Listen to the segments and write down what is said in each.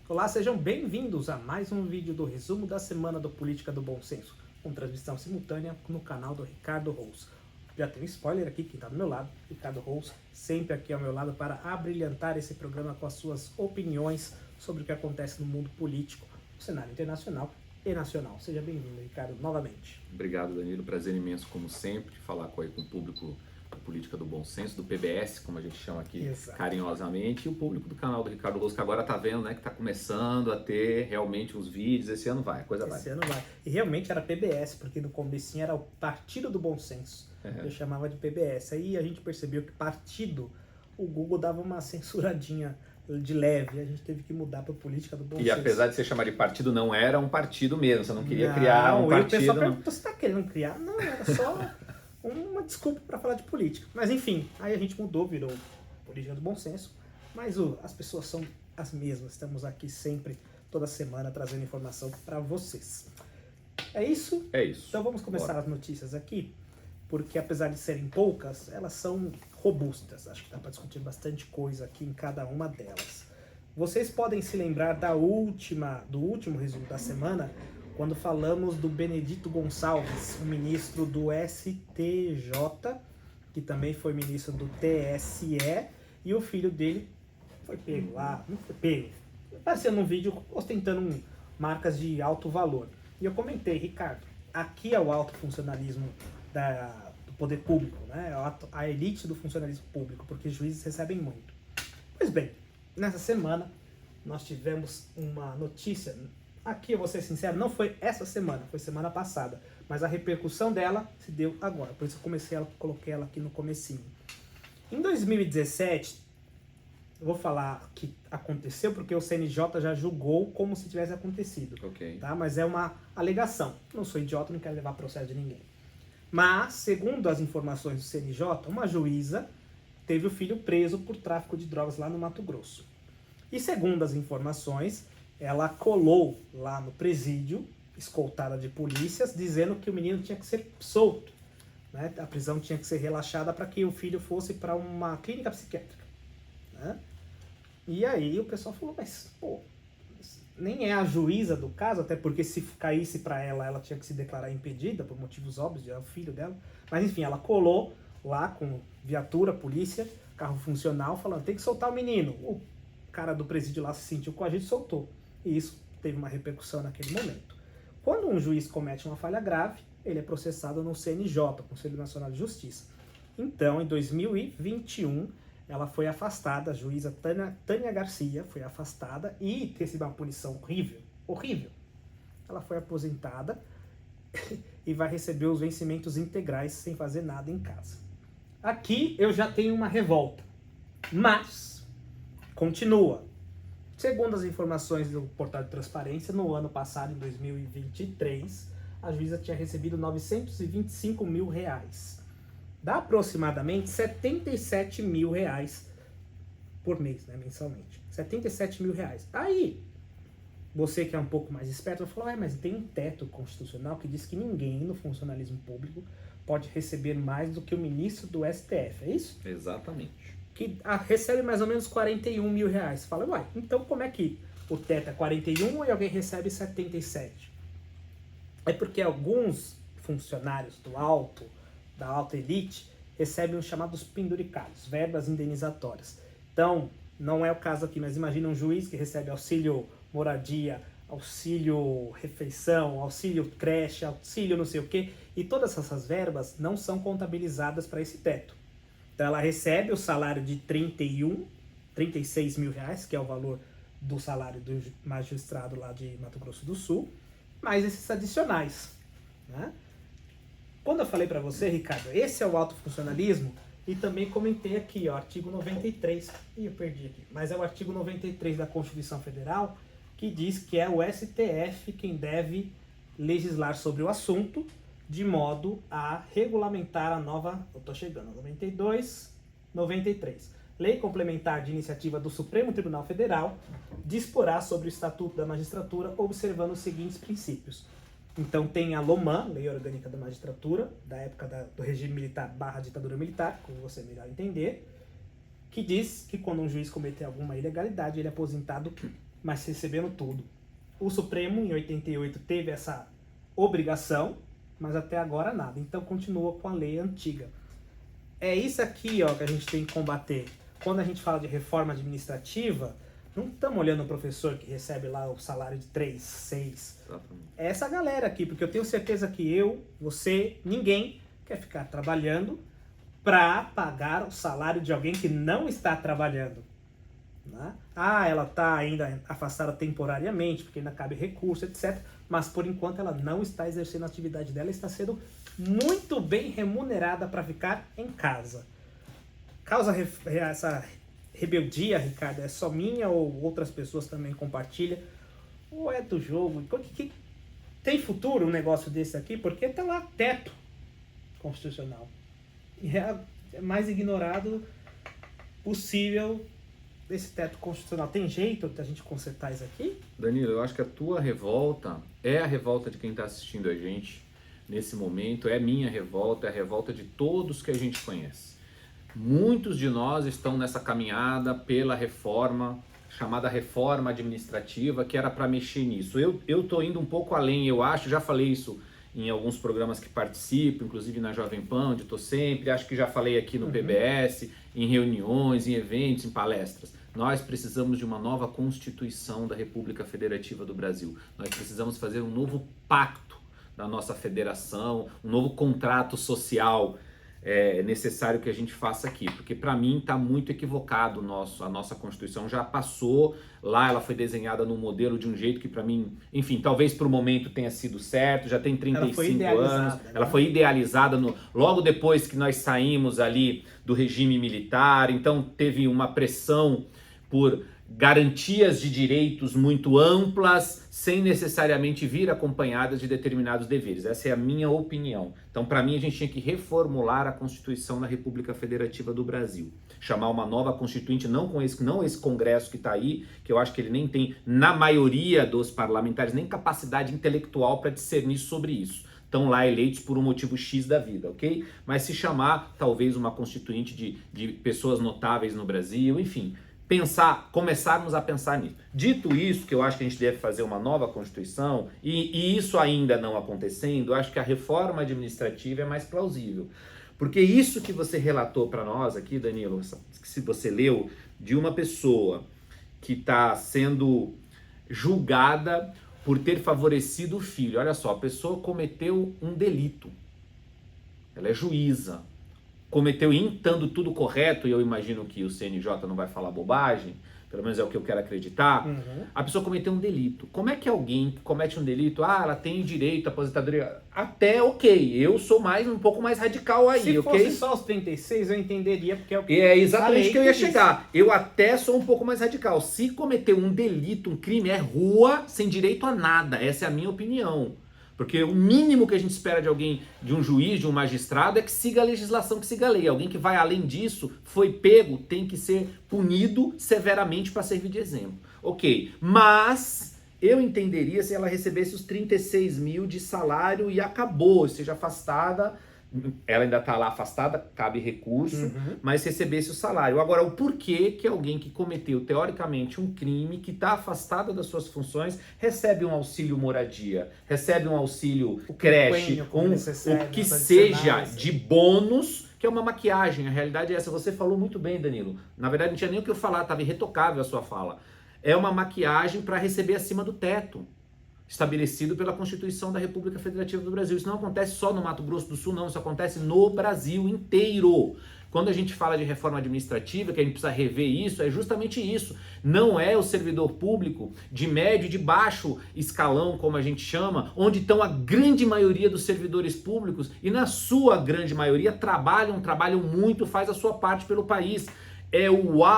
Olá, sejam bem-vindos a mais um vídeo do resumo da semana do Política do Bom Senso, com transmissão simultânea no canal do Ricardo Rous. Já tem um spoiler aqui, quem está do meu lado, Ricardo Rous, sempre aqui ao meu lado para abrilhantar esse programa com as suas opiniões sobre o que acontece no mundo político, no cenário internacional e nacional. Seja bem-vindo, Ricardo, novamente. Obrigado, Danilo. Prazer imenso, como sempre, falar com o público da Política do Bom Senso, do PBS, como a gente chama aqui carinhosamente, e o público do canal do Ricardo Rous, que agora está vendo, né, que está começando a ter realmente os vídeos. Esse ano vai, a coisa vai. Esse ano vai. E realmente era PBS, porque no comecinho era o Partido do Bom Senso. Eu chamava de PBS. Aí a gente percebeu que partido, o Google dava uma censuradinha de leve, a gente teve que mudar para Política do Bom Senso. E apesar de você chamar de partido, não era um partido mesmo, você não queria criar um partido. E o pessoal perguntou, você está querendo criar? Não, era só uma desculpa para falar de política. Mas enfim, aí a gente mudou, virou Política do Bom Senso. Mas as pessoas são as mesmas, estamos aqui sempre, toda semana, trazendo informação para vocês. É isso? É isso. Então vamos começar as notícias aqui, porque apesar de serem poucas, elas são robustas. Acho que dá para discutir bastante coisa aqui em cada uma delas. Vocês podem se lembrar do último resumo da semana, quando falamos do Benedito Gonçalves, o ministro do STJ, que também foi ministro do TSE, e o filho dele foi pego lá, não foi pego, apareceu num vídeo ostentando marcas de alto valor. E eu comentei, Ricardo, aqui é o alto funcionalismo do poder público, né? A elite do funcionalismo público, porque juízes recebem muito. Pois bem, nessa semana nós tivemos uma notícia, aqui eu vou ser sincero, não foi essa semana, foi semana passada, mas a repercussão dela se deu agora, por isso eu coloquei ela aqui no comecinho. Em 2017, eu vou falar que aconteceu porque o CNJ já julgou como se tivesse acontecido, tá? Mas é uma alegação, não sou idiota, não quero levar processo de ninguém. Mas, segundo as informações do CNJ, uma juíza teve o filho preso por tráfico de drogas lá no Mato Grosso. E segundo as informações, ela colou lá no presídio, escoltada de polícias, dizendo que o menino tinha que ser solto, né? A prisão tinha que ser relaxada para que o filho fosse para uma clínica psiquiátrica, né? E aí o pessoal falou, mas pô, nem é a juíza do caso, até porque se caísse para ela, ela tinha que se declarar impedida, por motivos óbvios, é o filho dela. Mas enfim, ela colou lá com viatura, polícia, carro funcional, falando, tem que soltar o menino. O cara do presídio lá se sentiu com a gente e soltou. E isso teve uma repercussão naquele momento. Quando um juiz comete uma falha grave, ele é processado no CNJ, Conselho Nacional de Justiça. Então, em 2021, ela foi afastada, a juíza Tânia Garcia foi afastada e recebeu uma punição horrível. Ela foi aposentada e vai receber os vencimentos integrais sem fazer nada em casa. Aqui eu já tenho uma revolta, mas continua. Segundo as informações do portal de transparência, no ano passado, em 2023, a juíza tinha recebido R$925 mil. Dá aproximadamente R$77 mil por mês, né, mensalmente. R$77 mil. Aí, você que é um pouco mais esperto, vai falar, mas tem um teto constitucional que diz que ninguém no funcionalismo público pode receber mais do que o ministro do STF, é isso? Exatamente. Que recebe mais ou menos R$41 mil. Fala, uai, então como é que o teto é 41 e alguém recebe 77? É porque alguns funcionários da alta elite, recebem os chamados penduricados, verbas indenizatórias. Então, não é o caso aqui, mas imagina um juiz que recebe auxílio moradia, auxílio refeição, auxílio creche, auxílio não sei o quê, e todas essas verbas não são contabilizadas para esse teto. Então ela recebe o salário de 36 mil reais, que é o valor do salário do magistrado lá de Mato Grosso do Sul, mais esses adicionais, né? Quando eu falei para você, Ricardo, esse é o alto funcionalismo, e também comentei aqui, ó, artigo 93, eu perdi aqui, mas é o artigo 93 da Constituição Federal, que diz que é o STF quem deve legislar sobre o assunto, de modo a regulamentar a nova, eu tô chegando, 93. Lei complementar de iniciativa do Supremo Tribunal Federal disporá sobre o Estatuto da Magistratura, observando os seguintes princípios. Então tem a LOMAN, Lei Orgânica da Magistratura, da época do regime militar / ditadura militar, como você melhor entender, que diz que quando um juiz cometer alguma ilegalidade, ele é aposentado mas recebendo tudo. O Supremo, em 88, teve essa obrigação, mas até agora nada. Então continua com a lei antiga. É isso aqui, ó, que a gente tem que combater. Quando a gente fala de reforma administrativa, não estamos olhando o professor que recebe lá o salário de 3, 6. É essa galera aqui, porque eu tenho certeza que eu, você, ninguém quer ficar trabalhando para pagar o salário de alguém que não está trabalhando. Né? Ela está ainda afastada temporariamente, porque ainda cabe recurso, etc. Mas por enquanto ela não está exercendo a atividade dela, está sendo muito bem remunerada para ficar em casa. Causa essa rebeldia, Ricardo, é só minha ou outras pessoas também compartilham? Ou é do jogo? Tem futuro um negócio desse aqui? Porque tá lá teto constitucional. E é mais ignorado possível desse teto constitucional. Tem jeito da gente consertar isso aqui? Danilo, eu acho que a tua revolta é a revolta de quem está assistindo a gente nesse momento, é minha revolta, é a revolta de todos que a gente conhece. Muitos de nós estão nessa caminhada pela reforma, chamada reforma administrativa, que era para mexer nisso. Eu tô indo um pouco além, eu acho, já falei isso em alguns programas que participo, inclusive na Jovem Pan, onde estou sempre, acho que já falei aqui no PBS, em reuniões, em eventos, em palestras. Nós precisamos de uma nova Constituição da República Federativa do Brasil. Nós precisamos fazer um novo pacto da nossa federação, um novo contrato social necessário que a gente faça aqui, porque para mim está muito equivocado a nossa Constituição. Já passou, lá ela foi desenhada no modelo de um jeito que para mim, enfim, talvez para o momento tenha sido certo, já tem 35 anos, né? Ela foi idealizada logo depois que nós saímos ali do regime militar, então teve uma pressão por garantias de direitos muito amplas, sem necessariamente vir acompanhadas de determinados deveres. Essa é a minha opinião. Então, para mim, a gente tinha que reformular a Constituição da República Federativa do Brasil. Chamar uma nova Constituinte, não esse Congresso que está aí, que eu acho que ele nem tem, na maioria dos parlamentares, nem capacidade intelectual para discernir sobre isso. Estão lá eleitos por um motivo X da vida, ok? Mas se chamar, talvez, uma Constituinte de pessoas notáveis no Brasil, enfim, começarmos a pensar nisso. Dito isso, que eu acho que a gente deve fazer uma nova Constituição, e isso ainda não acontecendo, eu acho que a reforma administrativa é mais plausível. Porque isso que você relatou para nós aqui, Danilo, se você leu, de uma pessoa que está sendo julgada por ter favorecido o filho. Olha só, a pessoa cometeu um delito. Ela é juíza. Cometeu, estando tudo correto, e eu imagino que o CNJ não vai falar bobagem, pelo menos é o que eu quero acreditar, a pessoa cometeu um delito. Como é que alguém que comete um delito, ela tem direito à aposentadoria? Até ok, eu sou um pouco mais radical aí, Se ok? fosse só os 36, eu entenderia, porque é o que é exatamente o que eu ia chegar. Eu até sou um pouco mais radical. Se cometeu um delito, um crime, é rua sem direito a nada. Essa é a minha opinião. Porque o mínimo que a gente espera de alguém, de um juiz, de um magistrado, é que siga a legislação, que siga a lei. Alguém que vai além disso, foi pego, tem que ser punido severamente para servir de exemplo. Ok, mas eu entenderia se ela recebesse os 36 mil de salário e acabou, seja afastada. Ela ainda está lá afastada, cabe recurso, mas recebesse o salário. Agora, o porquê que alguém que cometeu, teoricamente, um crime, que está afastada das suas funções, recebe um auxílio moradia, recebe um auxílio creche, o que seja de bônus, que é uma maquiagem. A realidade é essa. Você falou muito bem, Danilo. Na verdade, não tinha nem o que eu falar, estava irretocável a sua fala. É uma maquiagem para receber acima do teto estabelecido pela Constituição da República Federativa do Brasil. Isso não acontece só no Mato Grosso do Sul, não. Isso acontece no Brasil inteiro. Quando a gente fala de reforma administrativa, que a gente precisa rever isso, é justamente isso. Não é o servidor público de médio e de baixo escalão, como a gente chama, onde estão a grande maioria dos servidores públicos e, na sua grande maioria, trabalham muito, faz a sua parte pelo país. É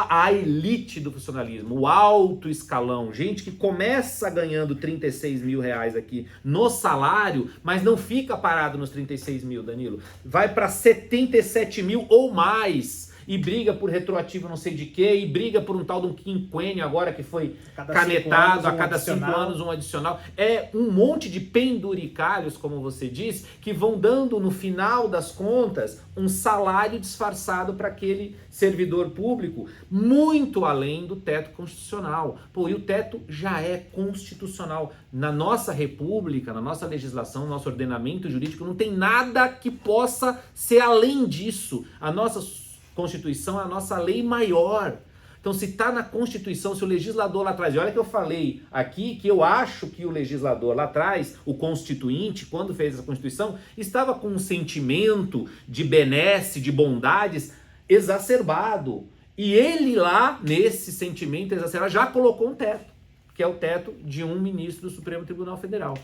a elite do funcionalismo, o alto escalão, gente que começa ganhando 36 mil reais aqui no salário, mas não fica parado nos 36 mil, Danilo. Vai para 77 mil ou mais. e briga por retroativo não sei de quê, e briga por um tal de um quinquênio agora que foi canetado, a cada 5 anos um adicional. É um monte de penduricalhos, como você disse, que vão dando no final das contas um salário disfarçado para aquele servidor público, muito além do teto constitucional. Pô, e o teto já é constitucional. Na nossa república, na nossa legislação, no nosso ordenamento jurídico, não tem nada que possa ser além disso. A nossa Constituição é a nossa lei maior. Então, se está na Constituição, se o legislador lá atrás, e olha que eu falei aqui que eu acho que o legislador lá atrás, o constituinte, quando fez essa Constituição, estava com um sentimento de benesse, de bondades exacerbado. E ele lá, nesse sentimento exacerbado, já colocou um teto, que é o teto de um ministro do Supremo Tribunal Federal.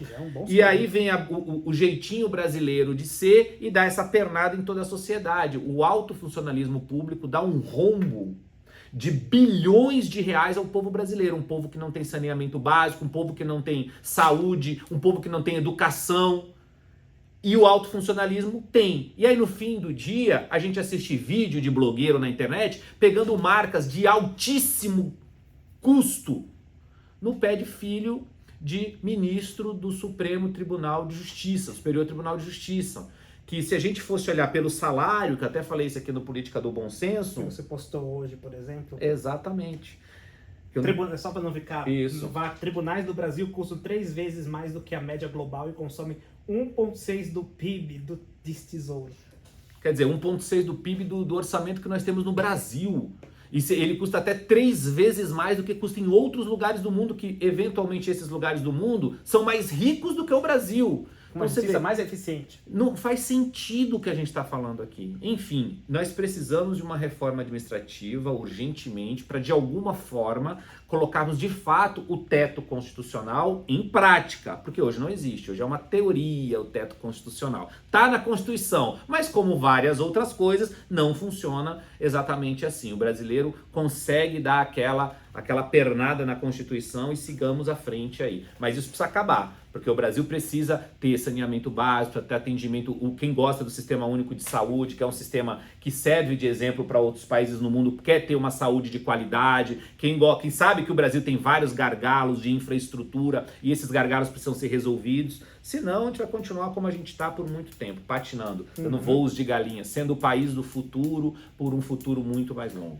E aí vem o jeitinho brasileiro de ser e dá essa pernada em toda a sociedade. O alto funcionalismo público dá um rombo de bilhões de reais ao povo brasileiro, um povo que não tem saneamento básico, um povo que não tem saúde, um povo que não tem educação, e o alto funcionalismo tem. E aí no fim do dia, a gente assiste vídeo de blogueiro na internet pegando marcas de altíssimo custo no pé de filho de ministro do Supremo Tribunal de Justiça, Superior Tribunal de Justiça, que se a gente fosse olhar pelo salário, que eu até falei isso aqui no Política do Bom Senso... Que você postou hoje, por exemplo. Exatamente. Só para não ficar... Isso. Tribunais do Brasil custam 3 vezes mais do que a média global e consomem 1,6% do PIB desse tesouro. Quer dizer, 1,6% do PIB do orçamento que nós temos no Brasil. E ele custa até 3 vezes mais do que custa em outros lugares do mundo, que eventualmente esses lugares do mundo são mais ricos do que o Brasil. Uma justiça mais eficiente. Não faz sentido o que a gente está falando aqui. Enfim, nós precisamos de uma reforma administrativa urgentemente para, de alguma forma, colocarmos de fato o teto constitucional em prática. Porque hoje não existe, hoje é uma teoria o teto constitucional. Está na Constituição, mas como várias outras coisas, não funciona exatamente assim. O brasileiro consegue dar aquela pernada na Constituição e sigamos à frente aí. Mas isso precisa acabar. Porque o Brasil precisa ter saneamento básico, precisa ter atendimento. Quem gosta do Sistema Único de Saúde, que é um sistema que serve de exemplo para outros países no mundo, quer ter uma saúde de qualidade. Quem sabe que o Brasil tem vários gargalos de infraestrutura e esses gargalos precisam ser resolvidos. Senão, a gente vai continuar como a gente está por muito tempo, patinando, dando voos de galinha, sendo o país do futuro por um futuro muito mais longo.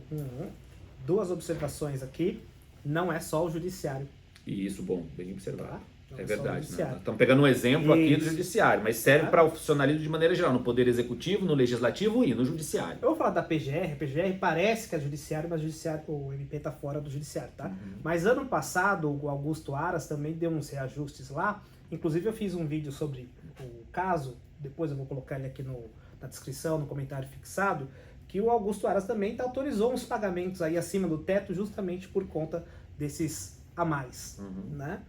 2 observações aqui. Não é só o judiciário. E isso, bom, bem observado. Tá? É verdade, né? Estamos pegando um exemplo aqui do judiciário, mas serve para o funcionalismo de maneira geral, no poder executivo, no legislativo e no judiciário. Eu vou falar da PGR, parece que é judiciário, mas o MP está fora do judiciário, tá? Mas ano passado, o Augusto Aras também deu uns reajustes lá, inclusive eu fiz um vídeo sobre o caso, depois eu vou colocar ele aqui na descrição, no comentário fixado, que o Augusto Aras também autorizou uns pagamentos aí acima do teto justamente por conta desses a mais, né?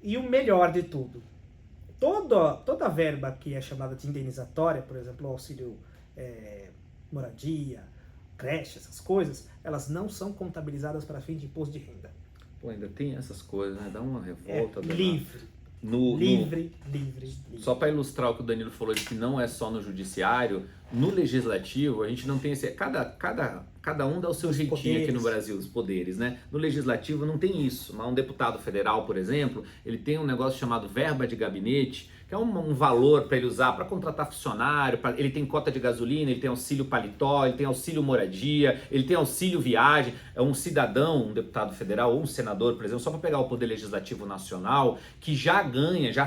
E o melhor de tudo, toda a verba que é chamada de indenizatória, por exemplo, auxílio moradia, creche, essas coisas, elas não são contabilizadas para fim de imposto de renda. Pô, ainda tem essas coisas, né? Dá uma revolta. Livre. Livre. Só para ilustrar o que o Danilo falou de que não é só no judiciário, no legislativo a gente não tem esse... Cada um dá o seu jeitinho aqui no Brasil, os poderes, né? No legislativo não tem isso. Mas um deputado federal, por exemplo, ele tem um negócio chamado verba de gabinete, que é um valor para ele usar para contratar funcionário, ele tem cota de gasolina, ele tem auxílio paletó, ele tem auxílio moradia, ele tem auxílio viagem. É um cidadão, um deputado federal ou um senador, por exemplo, só para pegar o Poder Legislativo Nacional, que já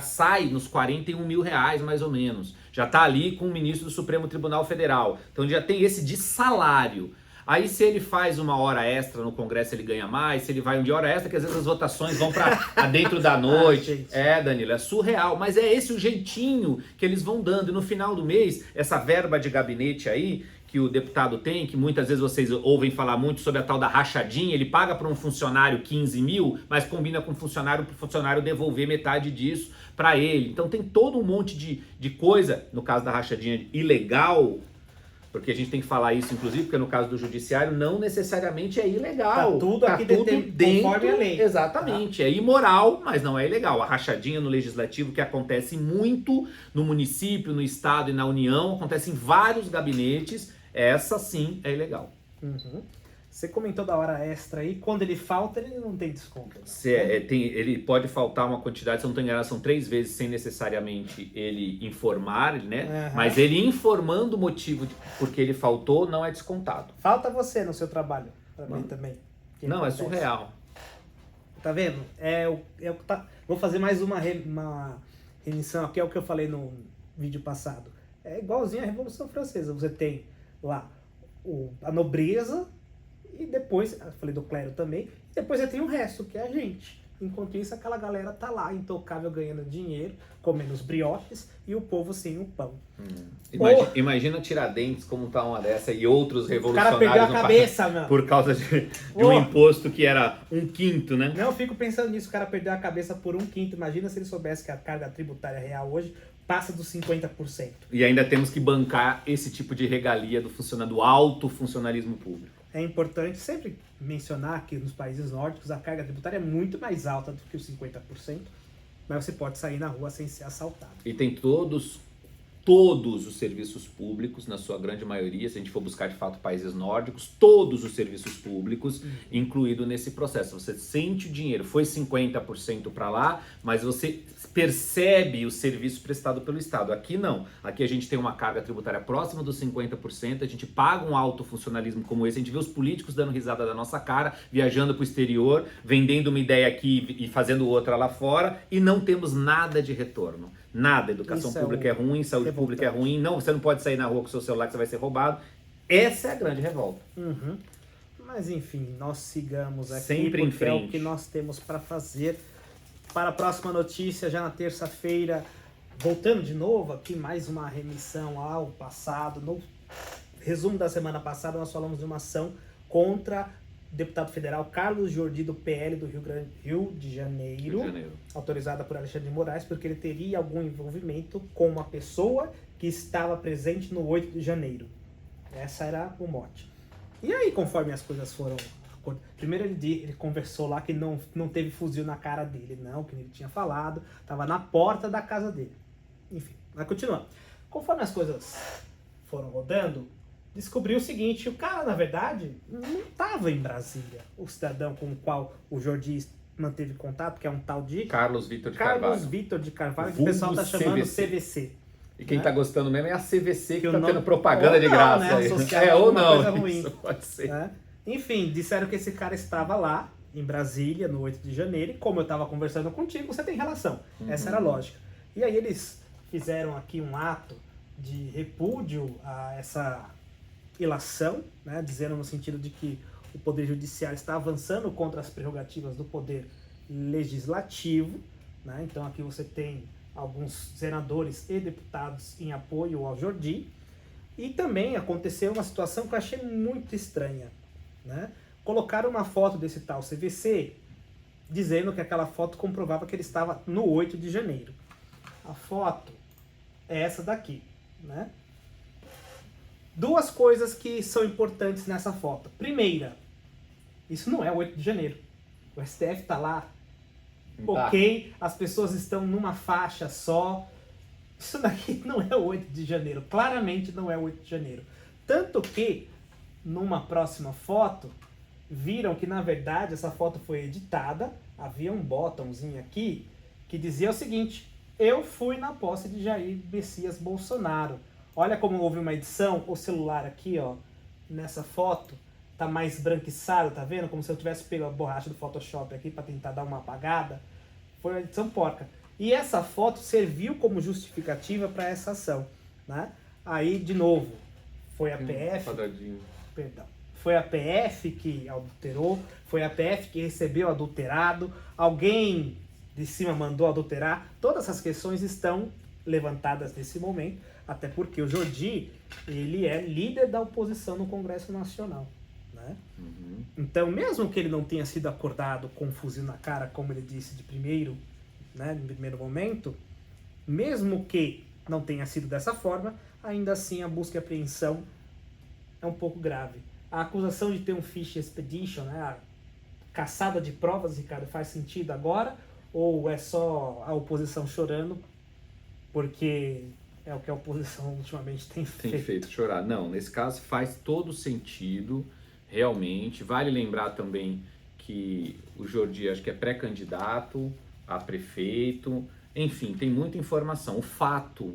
sai nos 41 mil reais mais ou menos. Já está ali com o ministro do Supremo Tribunal Federal. Então já tem esse de salário. Aí se ele faz uma hora extra no Congresso, ele ganha mais. Se ele vai um dia hora extra, que às vezes as votações vão para dentro da noite. Danilo, é surreal. Mas é esse o jeitinho que eles vão dando. E no final do mês, essa verba de gabinete aí, que o deputado tem, que muitas vezes vocês ouvem falar muito sobre a tal da rachadinha, ele paga para um funcionário 15 mil, mas combina com o funcionário para o funcionário devolver metade disso para ele. Então tem todo um monte de coisa, no caso da rachadinha ilegal, porque a gente tem que falar isso, inclusive, porque no caso do judiciário não necessariamente é ilegal. Tá tudo aqui dentro, conforme a lei. Exatamente, é imoral, mas não é ilegal. A rachadinha no legislativo, que acontece muito no município, no estado e na União, acontece em vários gabinetes, essa sim é ilegal. Uhum. Você comentou da hora extra aí, quando ele falta, ele não tem desconto. Ele pode faltar uma quantidade, se eu não estou enganado, são 3 vezes sem necessariamente ele informar, né? Mas ele informando o motivo porque ele faltou, não é descontado. Falta você no seu trabalho, pra mim também. Não, acontece. É surreal. Tá vendo? Vou fazer mais uma remissão aqui, é o que eu falei no vídeo passado. É igualzinho à Revolução Francesa. Você tem lá a nobreza, e depois, eu falei do clero também, e depois você tem o resto, que é a gente. Enquanto isso, aquela galera tá lá, intocável, ganhando dinheiro, comendo os brioches, e o povo sem o pão. Imagina Tiradentes como tá uma dessa e outros revolucionários. O cara perdeu a cabeça, mano. Por causa de um imposto que era 1/5, né? Não, eu fico pensando nisso, o cara perdeu a cabeça por 1/5. Imagina se ele soubesse que a carga tributária real hoje passa dos 50%. E ainda temos que bancar esse tipo de regalia do alto funcionalismo público. É importante sempre mencionar que nos países nórdicos a carga tributária é muito mais alta do que os 50%, mas você pode sair na rua sem ser assaltado. E tem todos os serviços públicos, na sua grande maioria, se a gente for buscar de fato países nórdicos, todos os serviços públicos incluído nesse processo. Você sente o dinheiro, foi 50% para lá, mas você percebe o serviço prestado pelo Estado. Aqui não. Aqui a gente tem uma carga tributária próxima dos 50%, a gente paga um alto funcionalismo como esse, a gente vê os políticos dando risada da nossa cara, viajando para o exterior, vendendo uma ideia aqui e fazendo outra lá fora, e não temos nada de retorno. Nada, educação pública é ruim, saúde pública é ruim, não, você não pode sair na rua com o seu celular que você vai ser roubado. Essa é a grande revolta. Mas enfim, nós sigamos aqui, sempre em frente. É o que nós temos para fazer. Para a próxima notícia, já na terça-feira, voltando de novo aqui, mais uma remissão ao passado. No resumo da semana passada, nós falamos de uma ação contra o deputado federal Carlos Jordi, do PL do Rio de Janeiro, autorizada por Alexandre de Moraes, porque ele teria algum envolvimento com uma pessoa que estava presente no 8 de janeiro. Essa era o mote. E aí, conforme as coisas foram... Primeiro ele conversou lá que não teve fuzil na cara dele, não, que ele tinha falado, estava na porta da casa dele. Enfim, vai continuar. Conforme as coisas foram rodando, descobriu o seguinte: o cara, na verdade, não estava em Brasília. O cidadão com o qual o Jordi manteve contato, que é um tal de... Carlos Vitor de Carvalho, que o pessoal está chamando CVC. E quem tá gostando mesmo é a CVC que tá tendo propaganda de graça. Né? Aí. Ou não, isso pode ser. Enfim, disseram que esse cara estava lá, em Brasília, no 8 de janeiro, e como eu estava conversando contigo, você tem relação. Essa era a lógica. E aí eles fizeram aqui um ato de repúdio a essa ilação, né, dizendo no sentido de que o Poder Judiciário está avançando contra as prerrogativas do Poder Legislativo, né? Então aqui você tem alguns senadores e deputados em apoio ao Jordi. E também aconteceu uma situação que eu achei muito estranha, né? Colocaram uma foto desse tal CVC, dizendo que aquela foto comprovava que ele estava no 8 de janeiro. A foto é essa daqui, né? Duas coisas que são importantes nessa foto. Primeira, isso não é o 8 de janeiro. O STF está lá, ok, as pessoas estão numa faixa só. Isso daqui não é o 8 de janeiro, claramente não é o 8 de janeiro. Tanto que, numa próxima foto, viram que na verdade essa foto foi editada, havia um botãozinho aqui que dizia o seguinte: eu fui na posse de Jair Messias Bolsonaro. Olha como houve uma edição, o celular aqui, ó, nessa foto, tá mais branquiçado, tá vendo? Como se eu tivesse pego a borracha do Photoshop aqui para tentar dar uma apagada. Foi uma edição porca. E essa foto serviu como justificativa para essa ação, né? Aí, de novo, foi a PF... Perdão. Foi a PF que adulterou, foi a PF que recebeu adulterado, alguém de cima mandou adulterar. Todas essas questões estão levantadas nesse momento, até porque o Jordi, ele é líder da oposição no Congresso Nacional, né? Então, mesmo que ele não tenha sido acordado com um fuzil na cara, como ele disse de primeiro, né, no primeiro momento, mesmo que não tenha sido dessa forma, ainda assim a busca e apreensão é um pouco grave. A acusação de ter um fish expedition, né, a caçada de provas, Ricardo, faz sentido agora? Ou é só a oposição chorando porque é o que a oposição ultimamente tem feito? Tem feito chorar. Não, nesse caso faz todo sentido realmente. Vale lembrar também que o Jordi, acho que é pré-candidato a prefeito. Enfim, tem muita informação. O fato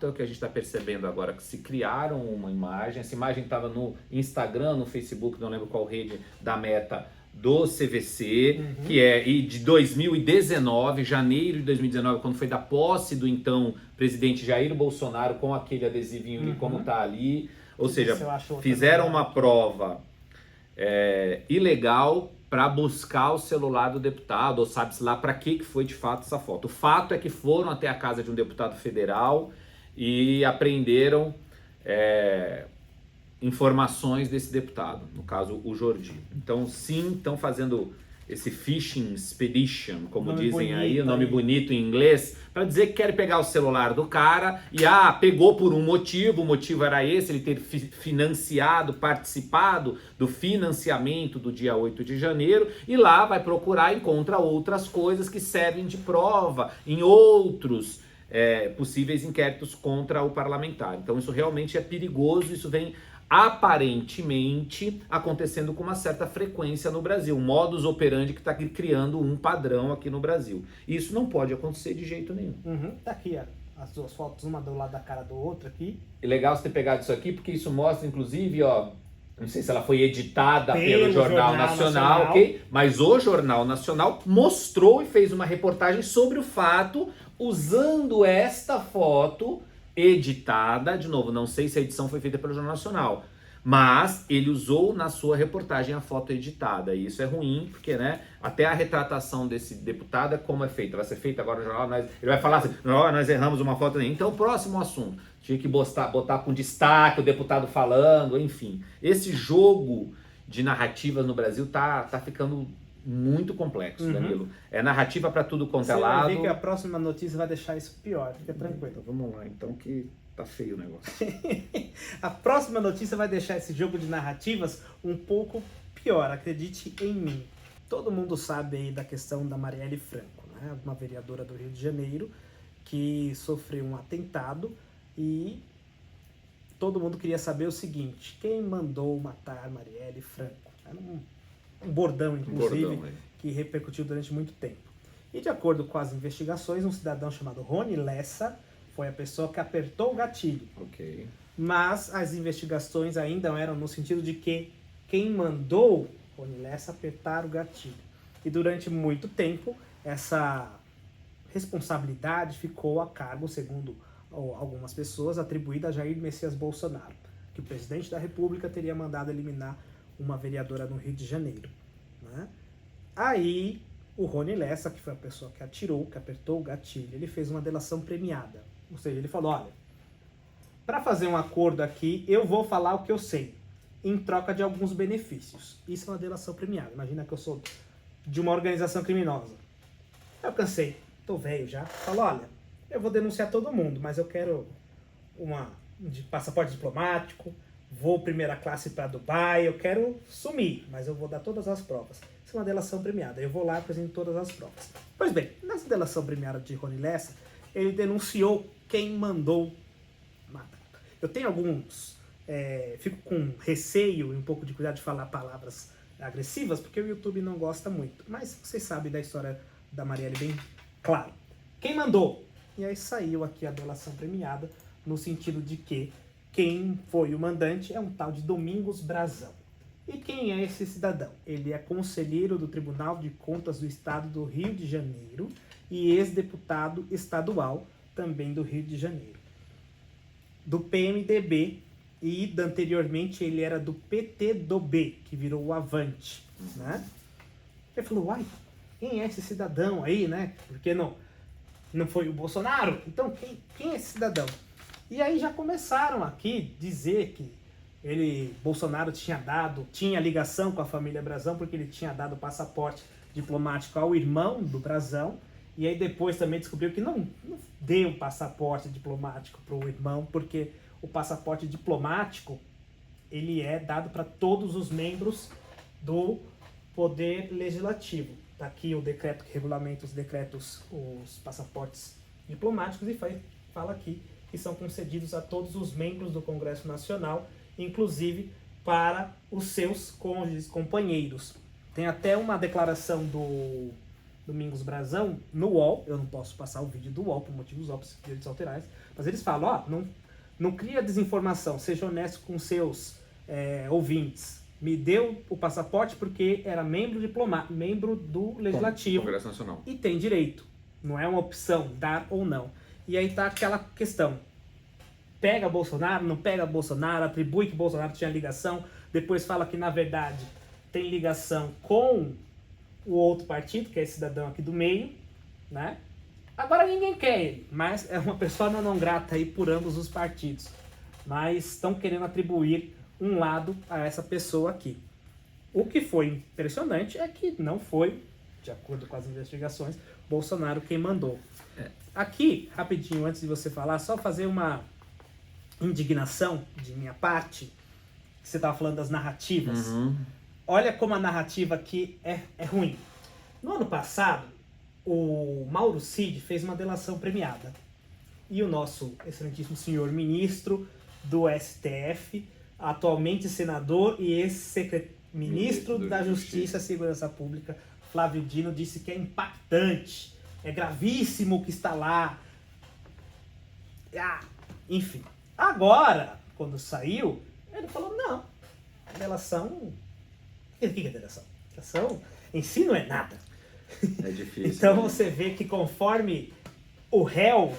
é o que a gente está percebendo agora, que se criaram uma imagem, essa imagem estava no Instagram, no Facebook, não lembro qual rede da Meta, do CVC, que é de 2019, janeiro de 2019, quando foi da posse do então presidente Jair Bolsonaro, com aquele adesivinho como está ali. Ou seja, fizeram uma prova ilegal para buscar o celular do deputado, ou sabe-se lá para que foi de fato essa foto. O fato é que foram até a casa de um deputado federal e apreenderam informações desse deputado, no caso o Jordi. Então sim, estão fazendo esse phishing expedition, como dizem aí, o nome bonito em inglês, para dizer que querem pegar o celular do cara e pegou por um motivo, o motivo era esse, ele ter financiado, participado do financiamento do dia 8 de janeiro, e lá vai procurar e encontra outras coisas que servem de prova em outros possíveis inquéritos contra o parlamentar. Então isso realmente é perigoso, isso vem aparentemente acontecendo com uma certa frequência no Brasil, um modus operandi que está criando um padrão aqui no Brasil. Isso não pode acontecer de jeito nenhum. Tá aqui, as duas fotos, uma do lado da cara do outro aqui. É legal você ter pegado isso aqui, porque isso mostra, inclusive, não sei se ela foi editada pelo Jornal Nacional, ok? Mas o Jornal Nacional mostrou e fez uma reportagem sobre o fato, usando esta foto editada, de novo, não sei se a edição foi feita pelo Jornal Nacional, mas ele usou na sua reportagem a foto editada, e isso é ruim, porque, até a retratação desse deputado, como é feita? Vai ser feita agora no jornal, ele vai falar assim, nós erramos uma foto, então próximo assunto, tinha que botar com destaque o deputado falando, enfim. Esse jogo de narrativas no Brasil tá ficando muito complexo, Danilo. É narrativa para tudo quanto é lado. Você vai ver que a próxima notícia vai deixar isso pior, fica tranquilo. Então, vamos lá, então, que tá feio o negócio. A próxima notícia vai deixar esse jogo de narrativas um pouco pior, acredite em mim. Todo mundo sabe aí da questão da Marielle Franco, uma vereadora do Rio de Janeiro que sofreu um atentado, e todo mundo queria saber o seguinte: quem mandou matar Marielle Franco? Era um bordão, inclusive, que repercutiu durante muito tempo. E de acordo com as investigações, um cidadão chamado Rony Lessa foi a pessoa que apertou o gatilho. Ok. Mas as investigações ainda eram no sentido de que quem mandou Rony Lessa apertar o gatilho. E durante muito tempo, essa responsabilidade ficou a cargo, segundo algumas pessoas, atribuída a Jair Messias Bolsonaro, que o presidente da República teria mandado eliminar uma vereadora no Rio de Janeiro. Aí, o Rony Lessa, que foi a pessoa que atirou, que apertou o gatilho, ele fez uma delação premiada. Ou seja, ele falou, olha, para fazer um acordo aqui, eu vou falar o que eu sei, em troca de alguns benefícios. Isso é uma delação premiada. Imagina que eu sou de uma organização criminosa. Eu cansei, tô velho já. Falo, olha, eu vou denunciar todo mundo, mas eu quero de passaporte diplomático, vou primeira classe para Dubai, eu quero sumir, mas eu vou dar todas as provas. Isso é uma delação premiada, eu vou lá e apresento todas as provas. Pois bem, nessa delação premiada de Rony Lessa, ele denunciou quem mandou matar. Eu tenho alguns, fico com receio e um pouco de cuidado de falar palavras agressivas, porque o YouTube não gosta muito, mas vocês sabem da história da Marielle bem claro. Quem mandou? E aí saiu aqui a delação premiada, no sentido de que quem foi o mandante é um tal de Domingos Brazão. E quem é esse cidadão? Ele é conselheiro do Tribunal de Contas do Estado do Rio de Janeiro e ex-deputado estadual também do Rio de Janeiro. Do PMDB, e anteriormente ele era do PTdoB, que virou o Avante. Ele falou, uai, quem é esse cidadão aí, Porque não foi o Bolsonaro? Então quem é esse cidadão? E aí já começaram aqui dizer que Bolsonaro tinha ligação com a família Brazão, porque ele tinha dado passaporte diplomático ao irmão do Brazão, e aí depois também descobriu que não deu passaporte diplomático para o irmão, porque o passaporte diplomático ele é dado para todos os membros do Poder Legislativo. Está aqui o decreto que regulamenta os passaportes diplomáticos, e fala aqui que são concedidos a todos os membros do Congresso Nacional, inclusive para os seus cônjuges, companheiros. Tem até uma declaração do Domingos Brazão no UOL, eu não posso passar o vídeo do UOL por motivos óbvios de direitos autorais, mas eles falam, não cria desinformação, seja honesto com seus ouvintes. Me deu o passaporte porque era membro do Legislativo. Congresso Nacional. E tem direito. Não é uma opção, dar ou não. E aí tá aquela questão. Pega Bolsonaro, não pega Bolsonaro, atribui que Bolsonaro tinha ligação, depois fala que, na verdade, tem ligação com o outro partido, que é esse cidadão aqui do meio, né? Agora ninguém quer ele, mas é uma pessoa não grata aí por ambos os partidos. Mas estão querendo atribuir um lado a essa pessoa aqui. O que foi impressionante é que não foi, de acordo com as investigações, Bolsonaro quem mandou. Aqui, rapidinho, antes de você falar, só fazer uma indignação de minha parte, que você estava falando das narrativas. Olha como a narrativa aqui é ruim. No ano passado, o Mauro Cid fez uma delação premiada. E o nosso excelentíssimo senhor ministro do STF, atualmente senador e ex-ministro da Justiça e Segurança Pública, Flávio Dino, disse que é impactante, é gravíssimo o que está lá. Enfim. Agora, quando saiu, ele falou, não, a delação... O que é delação? Delação em si não é nada. É difícil. Então você vê que conforme o réu,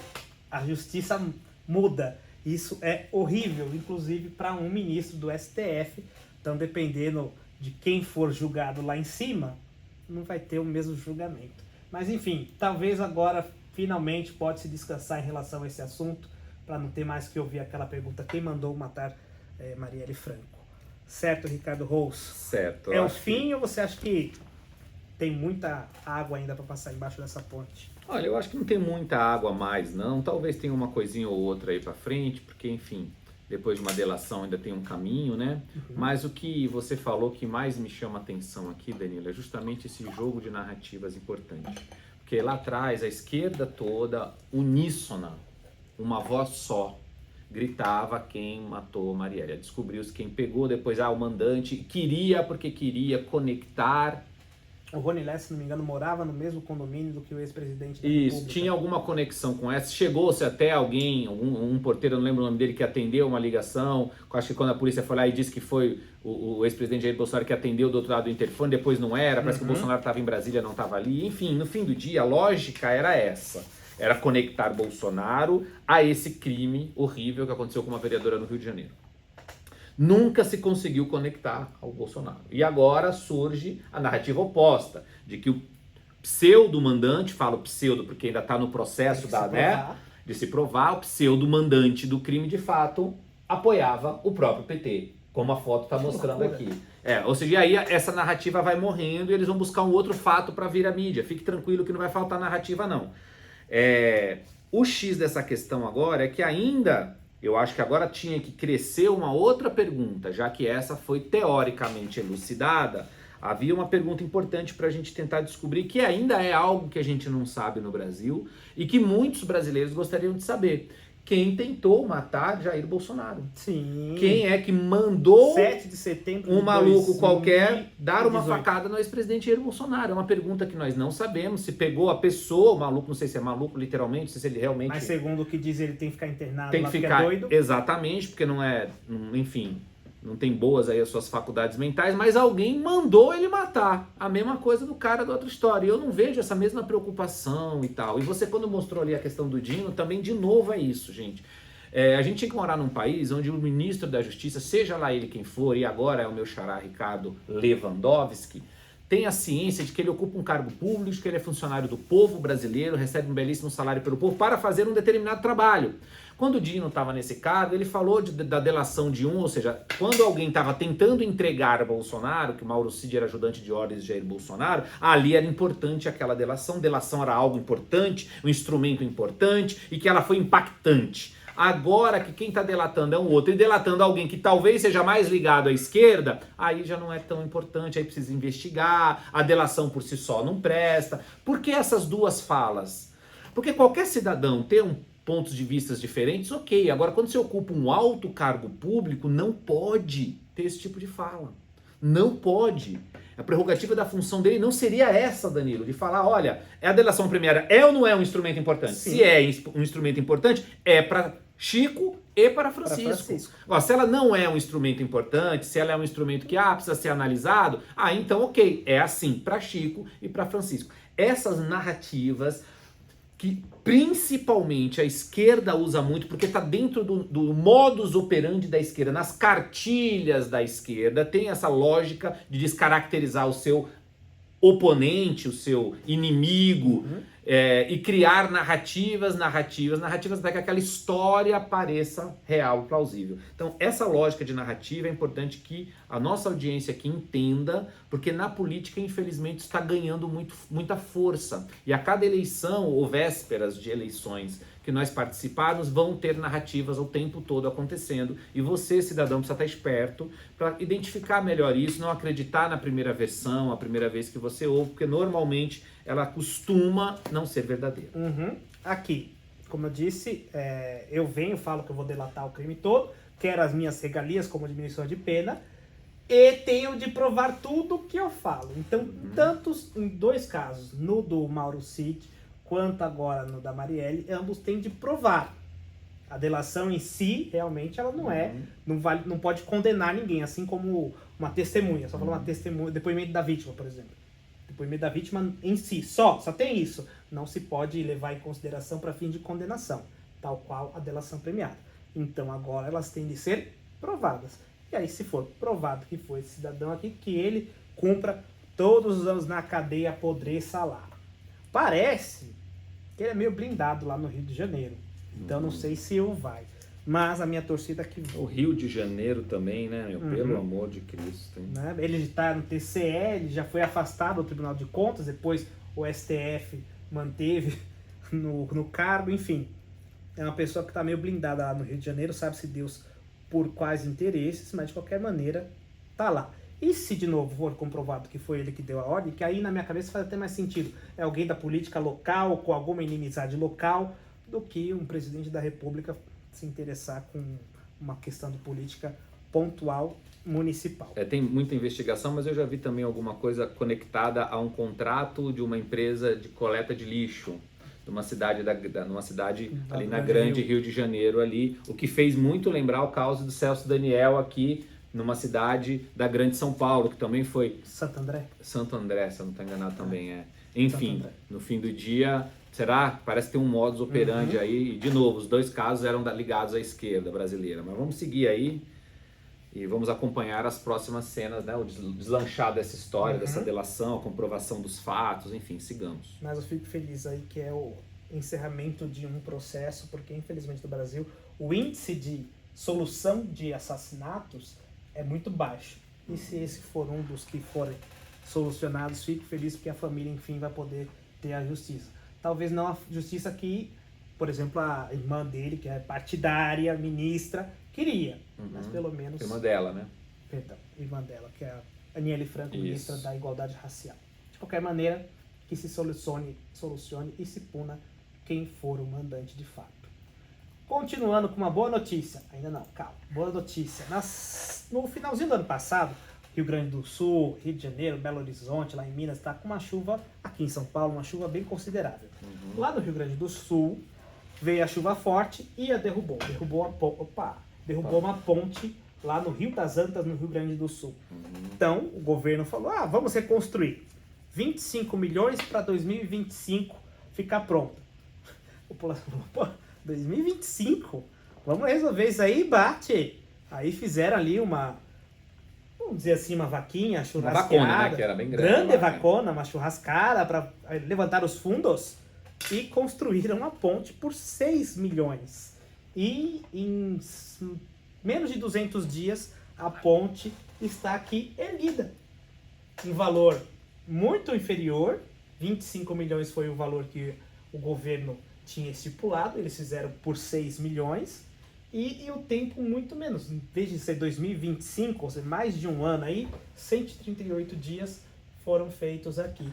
a justiça muda. Isso é horrível, inclusive para um ministro do STF. Então, dependendo de quem for julgado lá em cima, não vai ter o mesmo julgamento. Mas enfim, talvez agora finalmente pode se descansar em relação a esse assunto, para não ter mais que ouvir aquela pergunta: quem mandou matar Marielle Franco? Certo, Ricardo Rous? Certo. É o fim ou você acha que tem muita água ainda para passar embaixo dessa ponte? Olha, eu acho que não tem muita água a mais, não. Talvez tenha uma coisinha ou outra aí para frente, porque, enfim, depois de uma delação ainda tem um caminho, né? Mas o que você falou que mais me chama a atenção aqui, Danilo, é justamente esse jogo de narrativas importante. Porque lá atrás, a esquerda toda, uníssona, uma voz só, gritava quem matou Marielle. Descobriu-se quem pegou, depois o mandante queria, porque queria conectar. O Rony Lessa, se não me engano, morava no mesmo condomínio do que o ex-presidente da Isso, República. tinha alguma conexão com essa. Chegou-se até alguém, um porteiro, eu não lembro o nome dele, que atendeu uma ligação. Acho que quando a polícia foi lá e disse que foi o ex-presidente Jair Bolsonaro que atendeu do outro lado do interfone, depois não era, parece que o Bolsonaro estava em Brasília, não estava ali. Enfim, no fim do dia, a lógica era essa. Era conectar Bolsonaro a esse crime horrível que aconteceu com uma vereadora no Rio de Janeiro. Nunca se conseguiu conectar ao Bolsonaro. E agora surge a narrativa oposta, de que o pseudo-mandante, falo pseudo porque ainda está no processo de se provar, o pseudo-mandante do crime de fato apoiava o próprio PT, como a foto está mostrando aqui. Ou seja, aí essa narrativa vai morrendo e eles vão buscar um outro fato para vir à mídia. Fique tranquilo que não vai faltar narrativa, não. O X dessa questão agora é que ainda... Eu acho que agora tinha que crescer uma outra pergunta, já que essa foi teoricamente elucidada. Havia uma pergunta importante para a gente tentar descobrir, que ainda é algo que a gente não sabe no Brasil e que muitos brasileiros gostariam de saber. Quem tentou matar Jair Bolsonaro? Sim. Quem é que mandou 7 de setembro de um maluco qualquer dar uma facada no ex-presidente Jair Bolsonaro? É uma pergunta que nós não sabemos. Se pegou a pessoa, o maluco, não sei se é maluco literalmente, não sei se ele realmente... Mas segundo o que diz, ele tem que ficar internado, tem que ficar, é doido. Exatamente, porque não é... Enfim, não tem boas aí as suas faculdades mentais, mas alguém mandou ele matar. A mesma coisa do cara da outra história. E eu não vejo essa mesma preocupação e tal. E você, quando mostrou ali a questão do Dino, também de novo é isso, gente. A gente tinha que morar num país onde o ministro da Justiça, seja lá ele quem for, e agora é o meu xará Ricardo Lewandowski, tem a ciência de que ele ocupa um cargo público, de que ele é funcionário do povo brasileiro, recebe um belíssimo salário pelo povo para fazer um determinado trabalho. Quando o Dino estava nesse cargo, ele falou da delação de ou seja, quando alguém estava tentando entregar Bolsonaro, que Mauro Cid era ajudante de ordens de Jair Bolsonaro, ali era importante aquela delação era algo importante, um instrumento importante e que ela foi impactante. Agora que quem está delatando é um outro e delatando alguém que talvez seja mais ligado à esquerda, aí já não é tão importante, aí precisa investigar, a delação por si só não presta. Por que essas duas falas? Porque qualquer cidadão ter pontos de vista diferentes, ok. Agora, quando você ocupa um alto cargo público, não pode ter esse tipo de fala. Não pode. A prerrogativa da função dele não seria essa, Danilo, de falar, olha, a delação premiada é ou não é um instrumento importante? Sim. Se é um instrumento importante, é para Chico e para Francisco. Ó, se ela não é um instrumento importante, se ela é um instrumento que precisa ser analisado, então ok, é assim para Chico e para Francisco. Essas narrativas que principalmente a esquerda usa muito, porque está dentro do modus operandi da esquerda, nas cartilhas da esquerda, tem essa lógica de descaracterizar o seu oponente, o seu inimigo, e criar narrativas até que aquela história pareça real e plausível. Então, essa lógica de narrativa é importante que a nossa audiência aqui entenda, porque na política, infelizmente, está ganhando muita força. E a cada eleição, ou vésperas de eleições que nós participarmos, vão ter narrativas o tempo todo acontecendo. E você, cidadão, precisa estar esperto para identificar melhor isso, não acreditar na primeira versão, a primeira vez que você ouve, porque normalmente ela costuma não ser verdadeira. Aqui, como eu disse, eu falo que eu vou delatar o crime todo, quero as minhas regalias como diminuição de pena, e tenho de provar tudo que eu falo. Então, tanto em dois casos, no do Mauro Cid, quanto agora no da Marielle, ambos têm de provar. A delação em si, realmente, ela não pode condenar ninguém, assim como uma testemunha. Só falar uma testemunha, depoimento da vítima, por exemplo. Depoimento da vítima em si, só tem isso. Não se pode levar em consideração para fim de condenação, tal qual a delação premiada. Então, agora elas têm de ser provadas. E aí, se for provado que foi esse cidadão aqui, que ele cumpra todos os anos na cadeia, apodreça lá. Parece que ele é meio blindado lá no Rio de Janeiro. Então não sei se vai. Mas a minha torcida é que o Rio de Janeiro também, né, meu? Pelo amor de Cristo. Né? Ele está no TCE, ele já foi afastado do Tribunal de Contas, depois o STF manteve no cargo, enfim. É uma pessoa que está meio blindada lá no Rio de Janeiro, sabe-se Deus por quais interesses, mas de qualquer maneira tá lá. E se de novo for comprovado que foi ele que deu a ordem, que aí na minha cabeça faz até mais sentido. É alguém da política local, com alguma inimizade local, do que um presidente da República se interessar com uma questão de política pontual municipal. Tem muita investigação, mas eu já vi também alguma coisa conectada a um contrato de uma empresa de coleta de lixo, numa cidade ali na grande Rio de Janeiro ali, o que fez muito lembrar o caso do Celso Daniel aqui, numa cidade da grande São Paulo, que também foi... Santo André, se eu não estou enganado também, Enfim, no fim do dia, parece que tem um modus operandi aí, e de novo, os dois casos eram ligados à esquerda brasileira, mas vamos seguir aí e vamos acompanhar as próximas cenas, né, o deslanchar dessa história, dessa delação, a comprovação dos fatos, enfim, sigamos. Mas eu fico feliz aí que é o encerramento de um processo, porque infelizmente no Brasil o índice de solução de assassinatos é muito baixo. E se esse for um dos que forem solucionados, fico feliz porque a família, enfim, vai poder ter a justiça. Talvez não a justiça que, por exemplo, a irmã dele, que é partidária, ministra, queria. Mas pelo menos... Irmã dela, né? Perdão, irmã dela, que é a Aniele Franco, ministra da Igualdade Racial. De qualquer maneira, que se solucione e se puna quem for o mandante de fato. Continuando com uma boa notícia, ainda não, calma, boa notícia. No finalzinho do ano passado, Rio Grande do Sul, Rio de Janeiro, Belo Horizonte, lá em Minas, está com uma chuva, aqui em São Paulo, uma chuva bem considerável. Lá no Rio Grande do Sul, veio a chuva forte e derrubou uma ponte lá no Rio das Antas, no Rio Grande do Sul. Então, o governo falou, vamos reconstruir. 25 milhões para 2025 ficar pronto. A população falou, 2025? Vamos resolver isso aí, bate. Aí fizeram ali vamos dizer assim, uma vaquinha, churrascada. Uma vacona, né? Que era bem grande. Vacona, uma churrascada para levantar os fundos e construíram uma ponte por 6 milhões. E em menos de 200 dias a ponte está aqui erguida. Em valor muito inferior, 25 milhões foi o valor que o governo tinha estipulado, eles fizeram por 6 milhões e o tempo muito menos. Em vez de ser 2025, ou seja, mais de um ano aí, 138 dias foram feitos aqui.